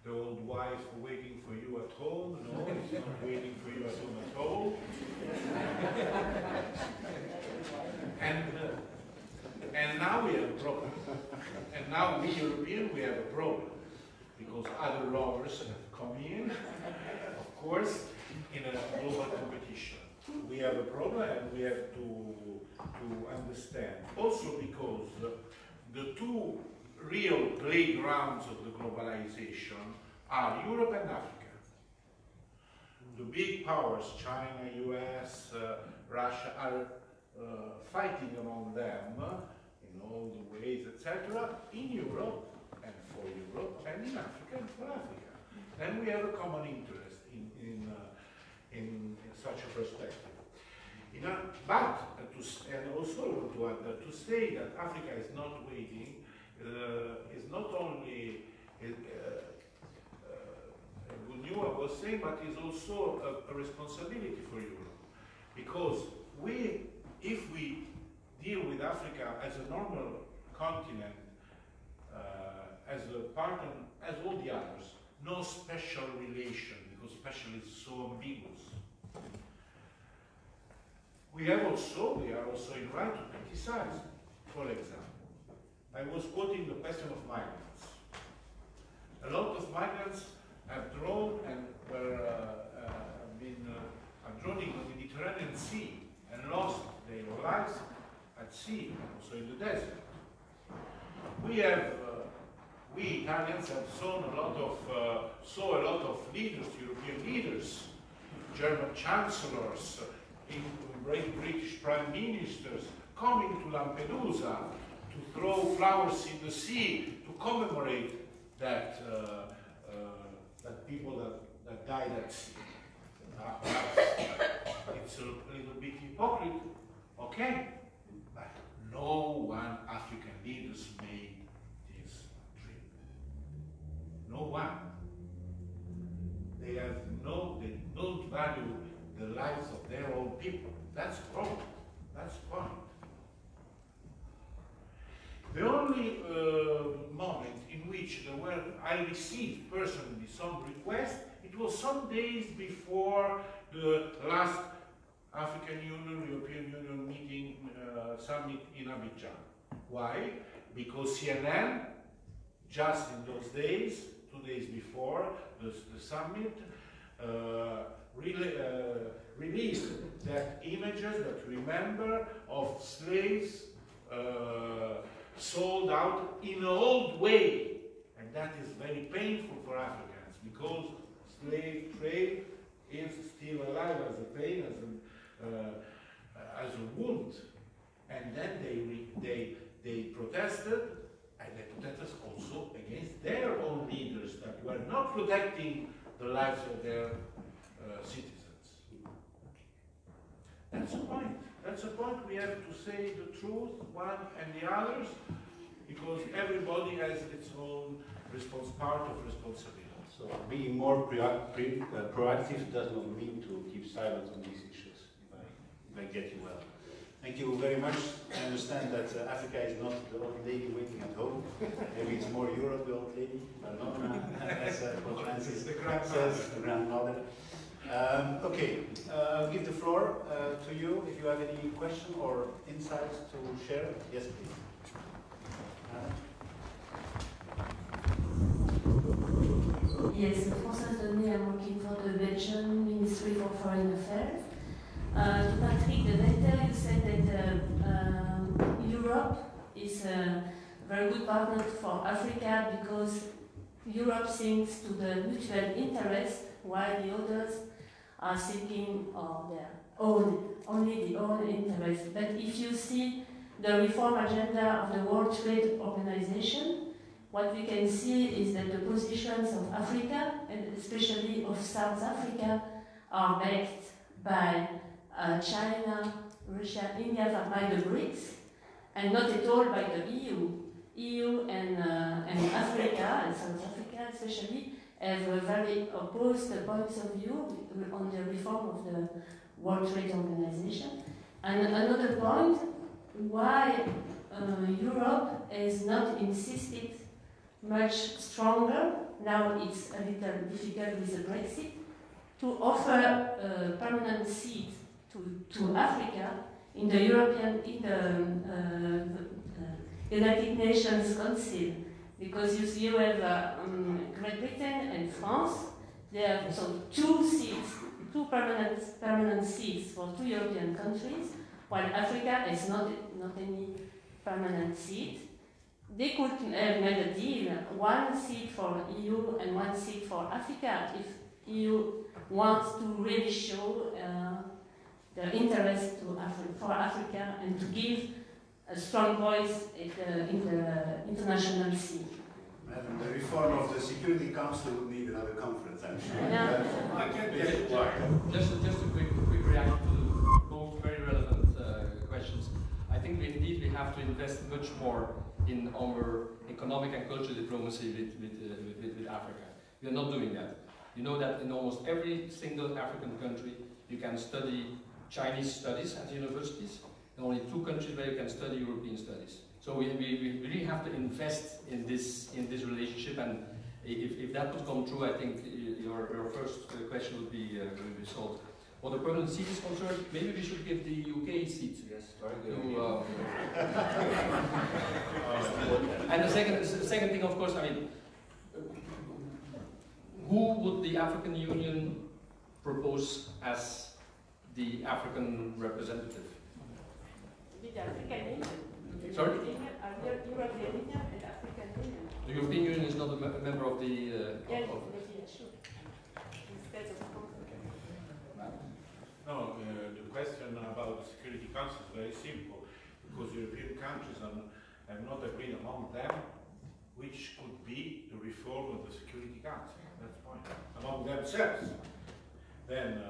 the old wife waiting for you at home. No, it's not waiting for you at home at all. And now we have a problem. And now we Europeans, we have a problem. Because other lovers have come in, of course, in a global competition. We have a problem and we have to understand. Also because the two real playgrounds of the globalization are Europe and Africa. The big powers, China, US, Russia, are fighting among them in all the ways, etc., in Europe and for Europe, and in Africa and for Africa. And we have a common interest in such a perspective. But, and also I want to add that to say that Africa is not waiting is not only a good news, I was saying, but is also a responsibility for Europe. Because if we deal with Africa as a normal continent, as a partner, as all the others, no special relation, because special is so ambiguous. We are also in right to criticize, for example. I was quoting the question of migrants. A lot of migrants have drawn and are drawn in the Mediterranean Sea and lost their lives at sea, also in the desert. We Italians have saw a lot of leaders, European leaders, German chancellors, British prime ministers coming to Lampedusa to throw flowers in the sea to commemorate that people that died at sea. It's a little bit hypocrite, okay? But no one African leaders made this trip. No one. They don't value the lives of their own people. That's the problem. That's the point. The only moment in which I received personally some request, it was some days before the last African Union, European Union meeting, summit in Abidjan. Why? Because CNN, just in those days, 2 days before the summit, released that images that remember of slaves sold out in an old way, and that is very painful for Africans because slave trade is still alive as a pain, as a wound. And then they protested, and they protested also against their own leaders that were not protecting the lives of their citizens. That's the point. That's the point. We have to say the truth, one and the others, because everybody has its own part of responsibility. So being more proactive does not mean to keep silent on these issues, if I get you well. Thank you very much. I understand that Africa is not the old lady waiting at home. Maybe it's more Europe, the old lady. But no, as Francis says, the grandmother. Okay, I'll give the floor to you if you have any question or insights to share. Yes, please. Yes, Françoise Donnet, I'm working for the Belgian Ministry for Foreign Affairs. To Patrick Develtere, you said that Europe is a very good partner for Africa because Europe thinks to the mutual interest while the others are thinking of their own, only the own interest. But if you see the reform agenda of the World Trade Organization, what we can see is that the positions of Africa, and especially of South Africa, are backed by China, Russia, India, by the BRICS, and not at all by the EU. EU and Africa, and South Africa especially, have very opposed points of view on the reform of the World Trade Organization. And another point, why Europe has not insisted much stronger, now it's a little difficult with the Brexit, to offer a permanent seat to Africa in the United Nations Council, because you have Great Britain and France. There are so two permanent seats for 2 European countries, while Africa has not any permanent seat. They could have made a deal, 1 seat for EU and 1 seat for Africa, if EU wants to really show the interest for Africa and to give a strong voice in the international scene. Madam, the reform of the Security Council would need another conference, I'm sure. Yeah. I can't get Just a quick reaction to both very relevant questions. I think we have to invest much more in our economic and cultural diplomacy with Africa. We are not doing that. You know that in almost every single African country you can study Chinese studies at universities, and only 2 countries where you can study European studies. So we really have to invest in this relationship, and if that would come true, I think your first question would be solved. What the permanent seat is concerned, maybe we should give the UK seat. Yes, very good. And the second thing, of course, I mean, who would the African Union propose as the African representative? The African Union. Sorry? European Union and African Union. The European Union is not a member of the... Yes, sure. Instead of No, the question about the Security Council is very simple, because European countries have not agreed among them which could be the reform of the Security Council. That's the point. Among themselves. Then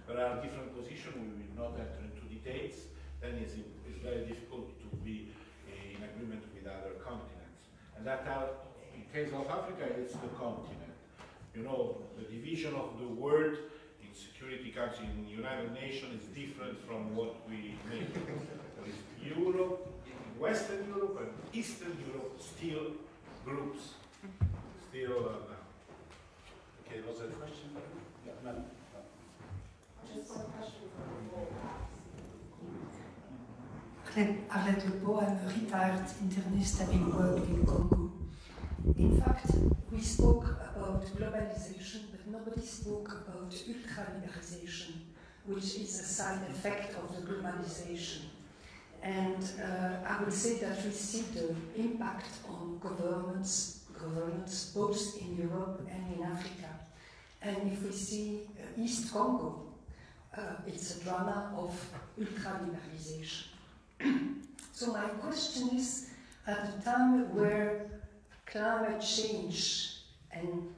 there are different positions, we will not enter into details, then it's very difficult to be in agreement with other continents. And that in case of Africa, it's the continent. You know, the division of the world in Security Council in the United Nations is different from what we make. There is Europe, Western Europe and Eastern Europe, still groups. Still Okay, was there a question? Yeah, madam. Just one question Arlette Lepo, I'm a retired internist having worked in Congo. In fact, we spoke about globalization, but nobody spoke about ultra-liberalization, which is a side effect of the globalization. And I would say that we see the impact on governance both in Europe and in Africa. And if we see East Congo, it's a drama of ultra-liberalization. So my question is, at a time where climate change and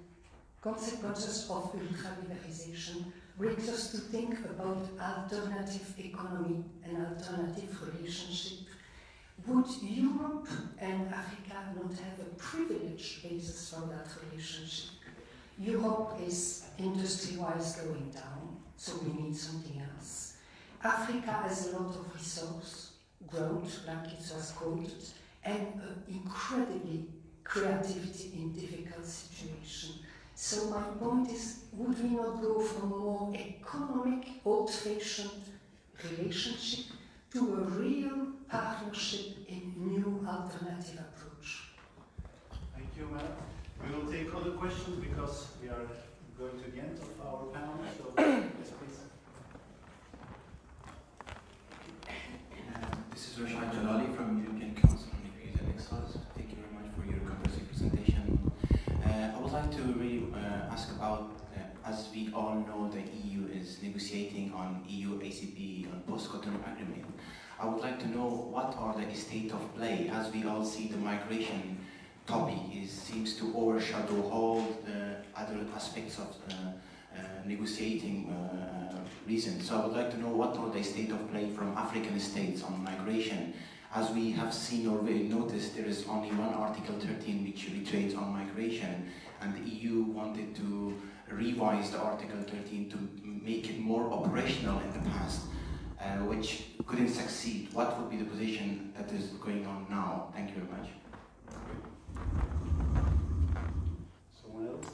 consequences of ultra-liberalization brings us to think about alternative economy and alternative relationship, would Europe and Africa not have a privileged basis for that relationship? Europe is industry-wise going down, so we need something else. Africa has a lot of resource, growth, like it was quoted, and incredibly creativity in difficult situations. So my point is, would we not go from more economic, old-fashioned relationship to a real partnership in new alternative approach? Thank you, Madam. We will take other questions because we are going to the end of our panel. So, yes, please. This is Rashad Jalali from European Council on Refugees and Exiles. Thank you very much for your comprehensive presentation. I would like to really ask about, as we all know, the EU is negotiating on EU ACP on post-Cotonou agreement. I would like to know what are the state of play, as we all see the migration topic seems to overshadow all the other aspects of negotiating reasons. So I would like to know what are the state of play from African states on migration. As we have seen or we noticed, there is only one Article 13 which reiterates on migration, and the EU wanted to revise the Article 13 to make it more operational in the past, which couldn't succeed. What would be the position that is going on now? Thank you very much. Someone else?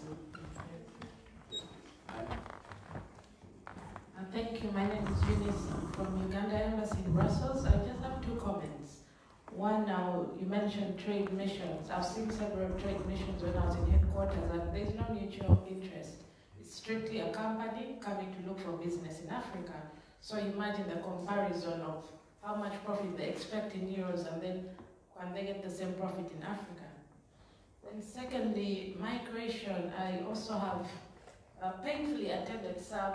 Thank you. My name is Eunice from Uganda Embassy in Brussels. I just have two comments. One, now you mentioned trade missions. I've seen several trade missions when I was in headquarters, and there's no mutual interest. It's strictly a company coming to look for business in Africa. So imagine the comparison of how much profit they expect in euros, and then when they get the same profit in Africa. Then secondly, migration. I also have painfully attended some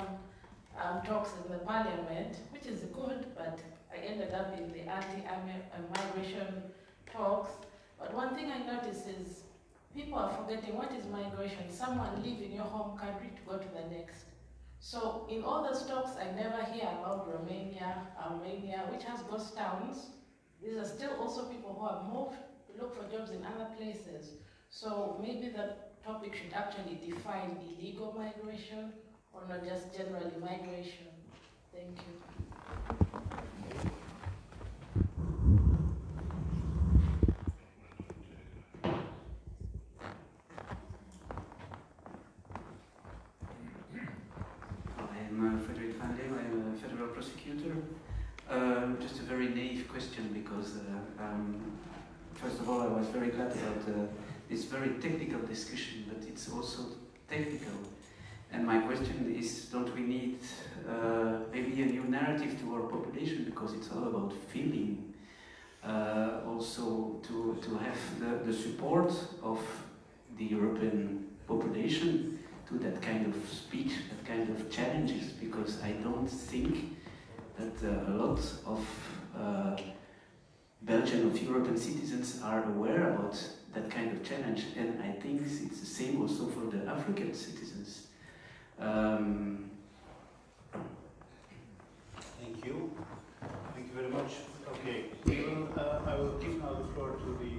talks in the parliament, which is good, but I ended up in the anti-migration talks. But one thing I noticed is people are forgetting what is migration. Someone leaving your home country to go to the next. So in all those talks, I never hear about Romania, Armenia, which has ghost towns. These are still also people who have moved to look for jobs in other places. So maybe the topic should actually define illegal migration, or not just generally migration. Thank you. I'm Frederick Van Leeuw. I'm a federal prosecutor. Just a very naive question because, first of all, I was very glad about this very technical discussion, but it's also technical. And my question is, don't we need maybe a new narrative to our population, because it's all about feeling, also to have the support of the European population to that kind of speech, that kind of challenges, because I don't think that a lot of Belgian, of European citizens are aware about that kind of challenge, and I think it's the same also for the African citizens. Thank you. Thank you very much. Okay, I will give now the floor to the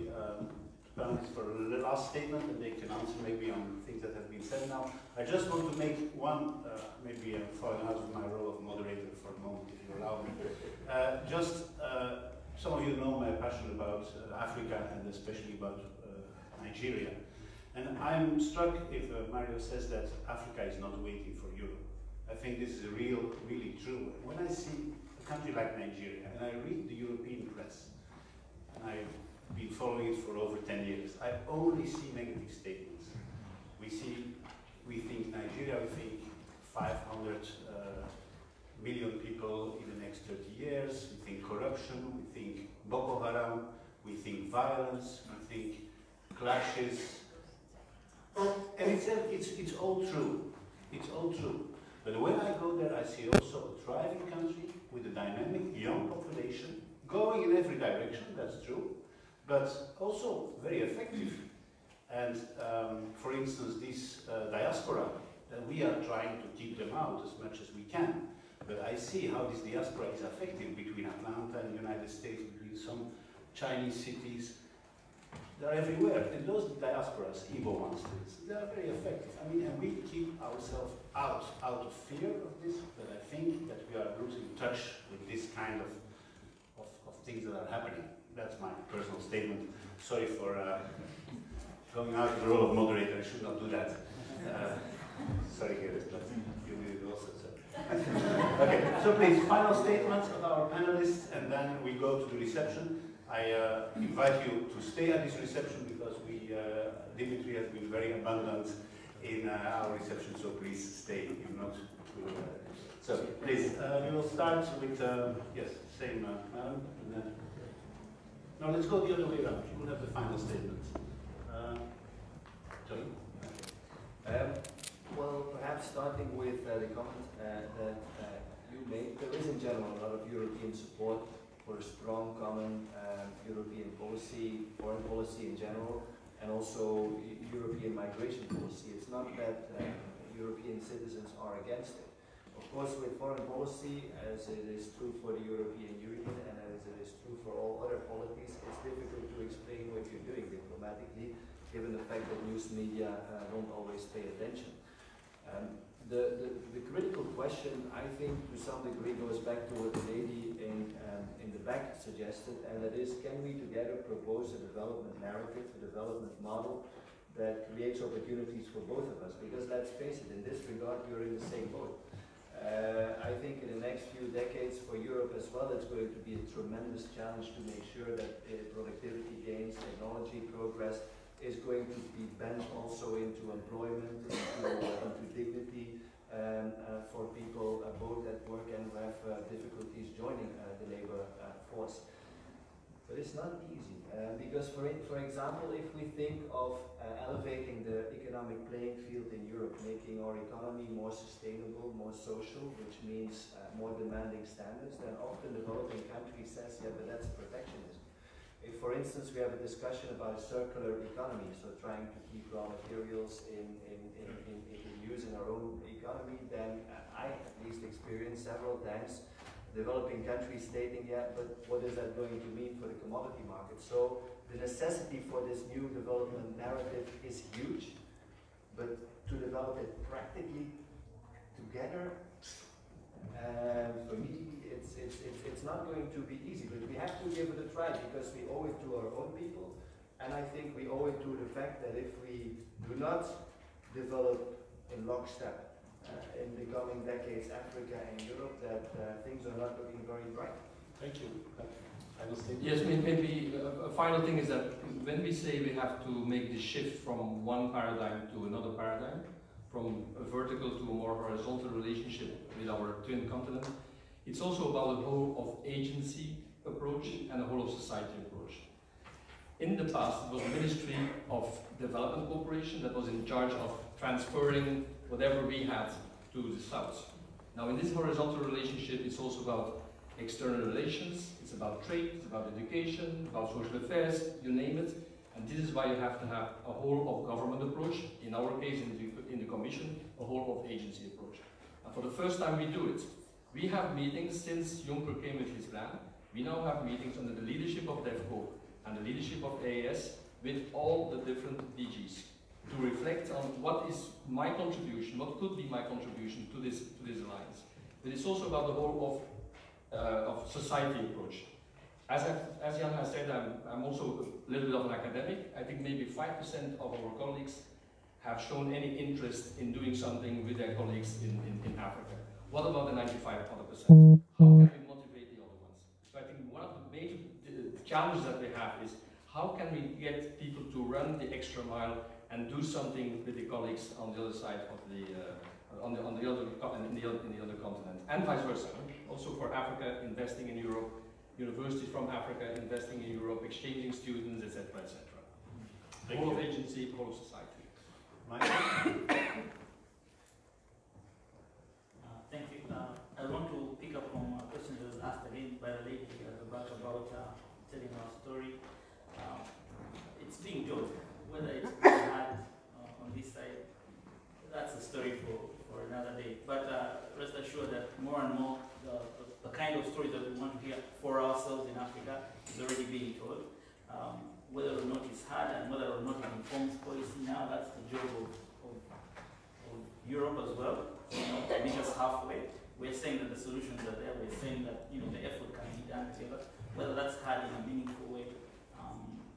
panelists for the last statement, and they can answer maybe on things that have been said now. I just want to make one, maybe falling out of my role of moderator for a moment, if you allow me. Some of you know my passion about Africa, and especially about Nigeria. And I'm struck if Mario says that Africa is not waiting for Europe. I think this is really true. When I see a country like Nigeria, and I read the European press, and I've been following it for over 10 years, I only see negative statements. We think Nigeria, we think 500 million people in the next 30 years, we think corruption, we think Boko Haram, we think violence, we think clashes. And it's all true. It's all true. But when I go there, I see also a thriving country with a dynamic young population, going in every direction, that's true, but also very effective. And for instance, this diaspora, we are trying to keep them out as much as we can. But I see how this diaspora is effective between Atlanta and the United States, between some Chinese cities. They're everywhere. And those diasporas, Igbo ones, they are very effective. I mean, and we keep ourselves out of fear of this, but I think that we are losing touch with this kind of things that are happening. That's my personal statement. Sorry for going out of the role of moderator. I should not do that. Sorry, Geert, but you did it also. So. Okay, so please, final statements of our panelists, and then we go to the reception. I invite you to stay at this reception because Dimitri has been very abundant in our reception, so please stay. If not, so please, we will start with, yes, same madam. No, let's go the other way around. You will have the final statement. Joey? Well, perhaps starting with the comment that you made, there is in general a lot of European support for a strong common European policy, foreign policy in general, and also European migration policy. It's not that European citizens are against it. Of course, with foreign policy, as it is true for the European Union and as it is true for all other policies, it's difficult to explain what you're doing diplomatically, given the fact that news media don't always pay attention. The critical question, I think, to some degree goes back to what the lady in the back suggested, and that is, can we together propose a development narrative, a development model that creates opportunities for both of us? Because let's face it, in this regard, we're in the same boat. I think in the next few decades for Europe as well, it's going to be a tremendous challenge to make sure that productivity gains, technology progress is going to be bent also into employment, into dignity for people both at work and who have difficulties joining the labor force. But it's not easy because, for example, if we think of elevating the economic playing field in Europe, making our economy more sustainable, more social, which means more demanding standards, then often developing countries says, yeah, but that's protectionism. If, for instance, we have a discussion about circular economy, so trying to keep raw materials in use in our own economy, then I at least experienced several times developing countries stating, yeah, but what is that going to mean for the commodity market? So the necessity for this new development narrative is huge, but to develop it practically together, for me, it's not going to be easy, but we have to give it a try because we owe it to our own people, and I think we owe it to the fact that if we do not develop in lockstep in the coming decades, Africa and Europe, that things are not looking very bright. Thank you. Yes, maybe a final thing is that when we say we have to make the shift from one paradigm to another paradigm, from a vertical to a more horizontal relationship with our twin continent, it's also about a whole of agency approach and a whole of society approach. In the past, it was the Ministry of Development Cooperation that was in charge of transferring whatever we had to the south. Now, in this horizontal relationship, it's also about external relations, it's about trade, it's about education, about social affairs, you name it. And this is why you have to have a whole of government approach, in our case, in the Commission, a whole of agency approach. And for the first time we do it. We have meetings since Juncker came with his plan. We now have meetings under the leadership of DEFCO and the leadership of AAS with all the different DGs to reflect on what is my contribution, what could be my contribution to this alliance. But it's also about the whole of society approach. As Jan has said, I'm also a little bit of an academic. I think maybe 5% of our colleagues have shown any interest in doing something with their colleagues in Africa. What about the 95%? How can we motivate the other ones? So I think one of the major challenges that we have is how can we get people to run the extra mile and do something with the colleagues on the other side of the in the other continent, and vice versa. Also for Africa, investing in Europe, universities from Africa investing in Europe, exchanging students, etc., etc. Whole of agency, whole of society. Thank you. I want to pick up on a question that was asked again by the lady at the back about telling our story. It's being told, whether it's had on this side, that's a story for another day. But rest assured that more and more the kind of stories that we want to hear for ourselves in Africa is already being told. whether or not it's hard and whether or not it informs policy now, that's the job of Europe as well. Meet us halfway. We're saying that the solutions are there. We're saying that the effort can be done together. Whether that's hard in a meaningful way,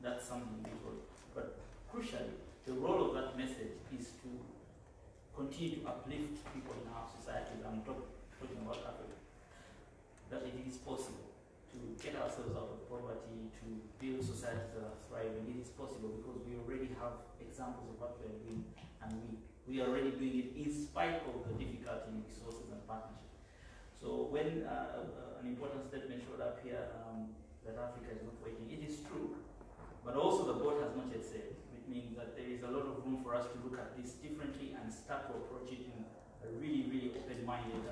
that's something different. But crucially, the role of that message is to continue to uplift people in our societies. I'm talking about Africa. That it is possible to get ourselves out of poverty, to build societies that are thriving. It is possible because we already have examples of what we're doing, and we are already doing it in spite of the difficulty in resources and partnership. So when an important statement showed up here that Africa is not waiting, it is true, but also the board has not yet said, which means that there is a lot of room for us to look at this differently and start to approach it in a really, really open-minded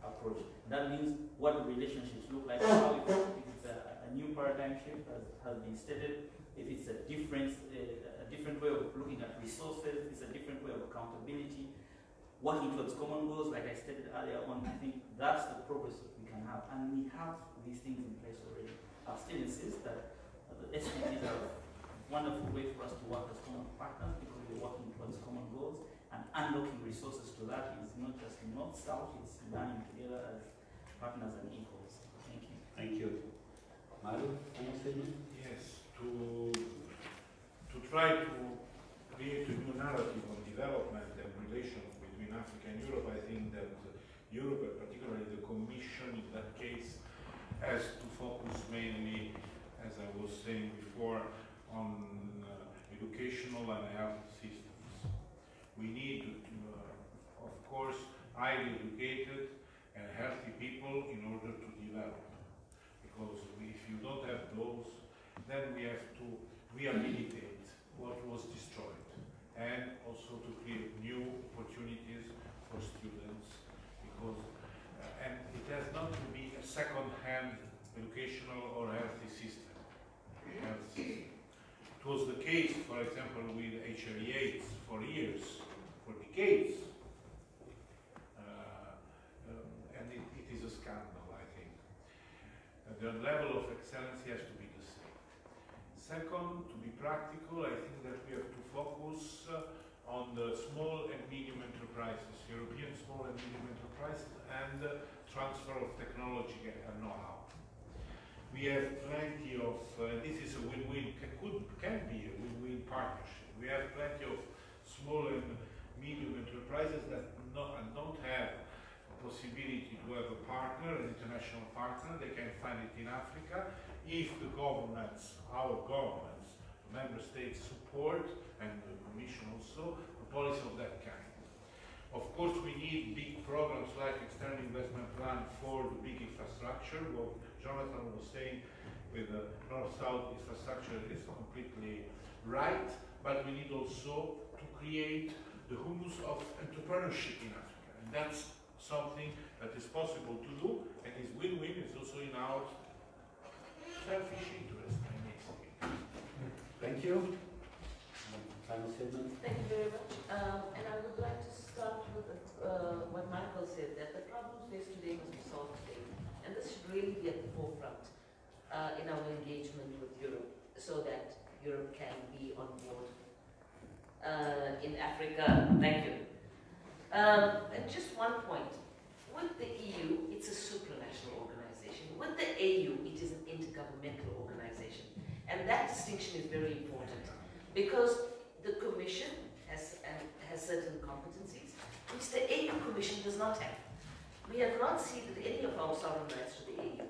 approach. That means what the relationships look like, how if it's a new paradigm shift, as has been stated, if it's a different way of looking at resources, it's a different way of accountability, working towards common goals, like I stated earlier on. I think that's the progress that we can have, and we have these things in place already. I still insist that the SDGs are a wonderful way for us to work as common partners because we're working towards common goals, and unlocking resources to that is not just north-south, it's learning together as partners and equals. Thank you. Thank you. Mario, any statement? Yes, to try to create a new narrative on development and relations between Africa and Europe, I think that Europe, and particularly the Commission in that case, has to focus mainly, as I was saying before, on educational and health systems. We need, of course, highly educated and healthy people in order to develop. Because if you don't have those, then we have to rehabilitate what was destroyed and also to create new opportunities for students, because and it has not to be a second-hand educational or healthy system. It was the case, for example, with HIV/AIDS for years, for decades, and it is a scandal, I think. The level of excellency has to be the same. Second, to be practical, I think that we have to focus on the small and medium enterprises, European small and medium enterprises, and transfer of technology and know-how. We have plenty of, this is a win-win, can be a win-win partnership. We have plenty of small and medium enterprises that don't have a possibility to have a partner, an international partner. They can find it in Africa if the governments, our governments, the member states support, and the Commission also, a policy of that kind. Of course, we need big programs like external investment plan for the big infrastructure. What Jonathan was saying with the north-south infrastructure is completely right, but we need also to create the humus of entrepreneurship in Africa. And that's something that is possible to do, and is win-win. It's also in our selfish interest, I may say. Thank you. Final statement. Thank you very much. And I would like to start with what Michael said, that the problems faced today must be solved today. And this should really be at the forefront in our engagement with Europe, so that Europe can be on board in Africa. Thank you. And just one point. With the EU, it's a supranational organization. With the AU, it is an intergovernmental organization. And that distinction is very important, because the Commission has certain competencies, which the AU Commission does not have. We have not ceded any of our sovereign rights to the AU.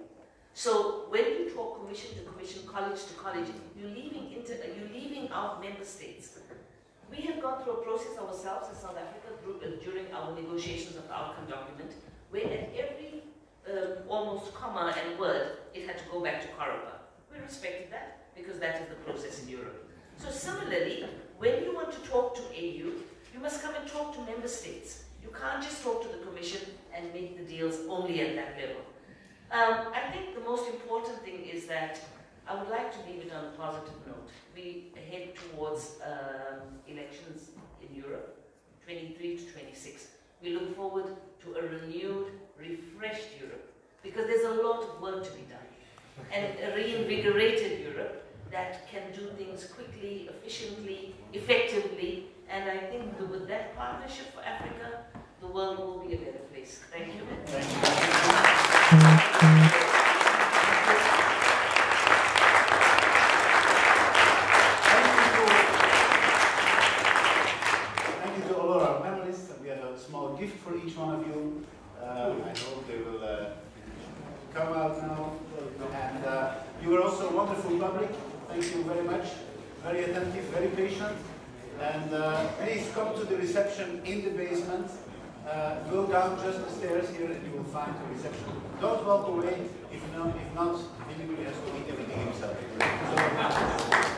So when you talk Commission to Commission, college to college, you're leaving out member states. We have gone through a process ourselves in South Africa during our negotiations of the outcome document, where at every almost comma and word, it had to go back to Coreper. We respected that, because that is the process in Europe. So similarly, when you want to talk to AU, you must come and talk to member states. You can't just talk to the Commission and make the deals only at that level. I think the most important thing is that I would like to leave it on a positive note. We head towards elections in Europe, 23 to 26. We look forward to a renewed, refreshed Europe, because there's a lot of work to be done. And a reinvigorated Europe, that can do things quickly, efficiently, effectively, and I think that with that partnership for Africa, the world will be a better place. Thank you. Thank you to all of our panelists. We have a small gift for each one of you. I hope they will come out now. And you were also a wonderful public. Thank you very much. Very attentive, very patient. And please come to the reception in the basement. Go down just the stairs here and you will find the reception. Don't walk away. If not, anybody has to eat everything himself. So,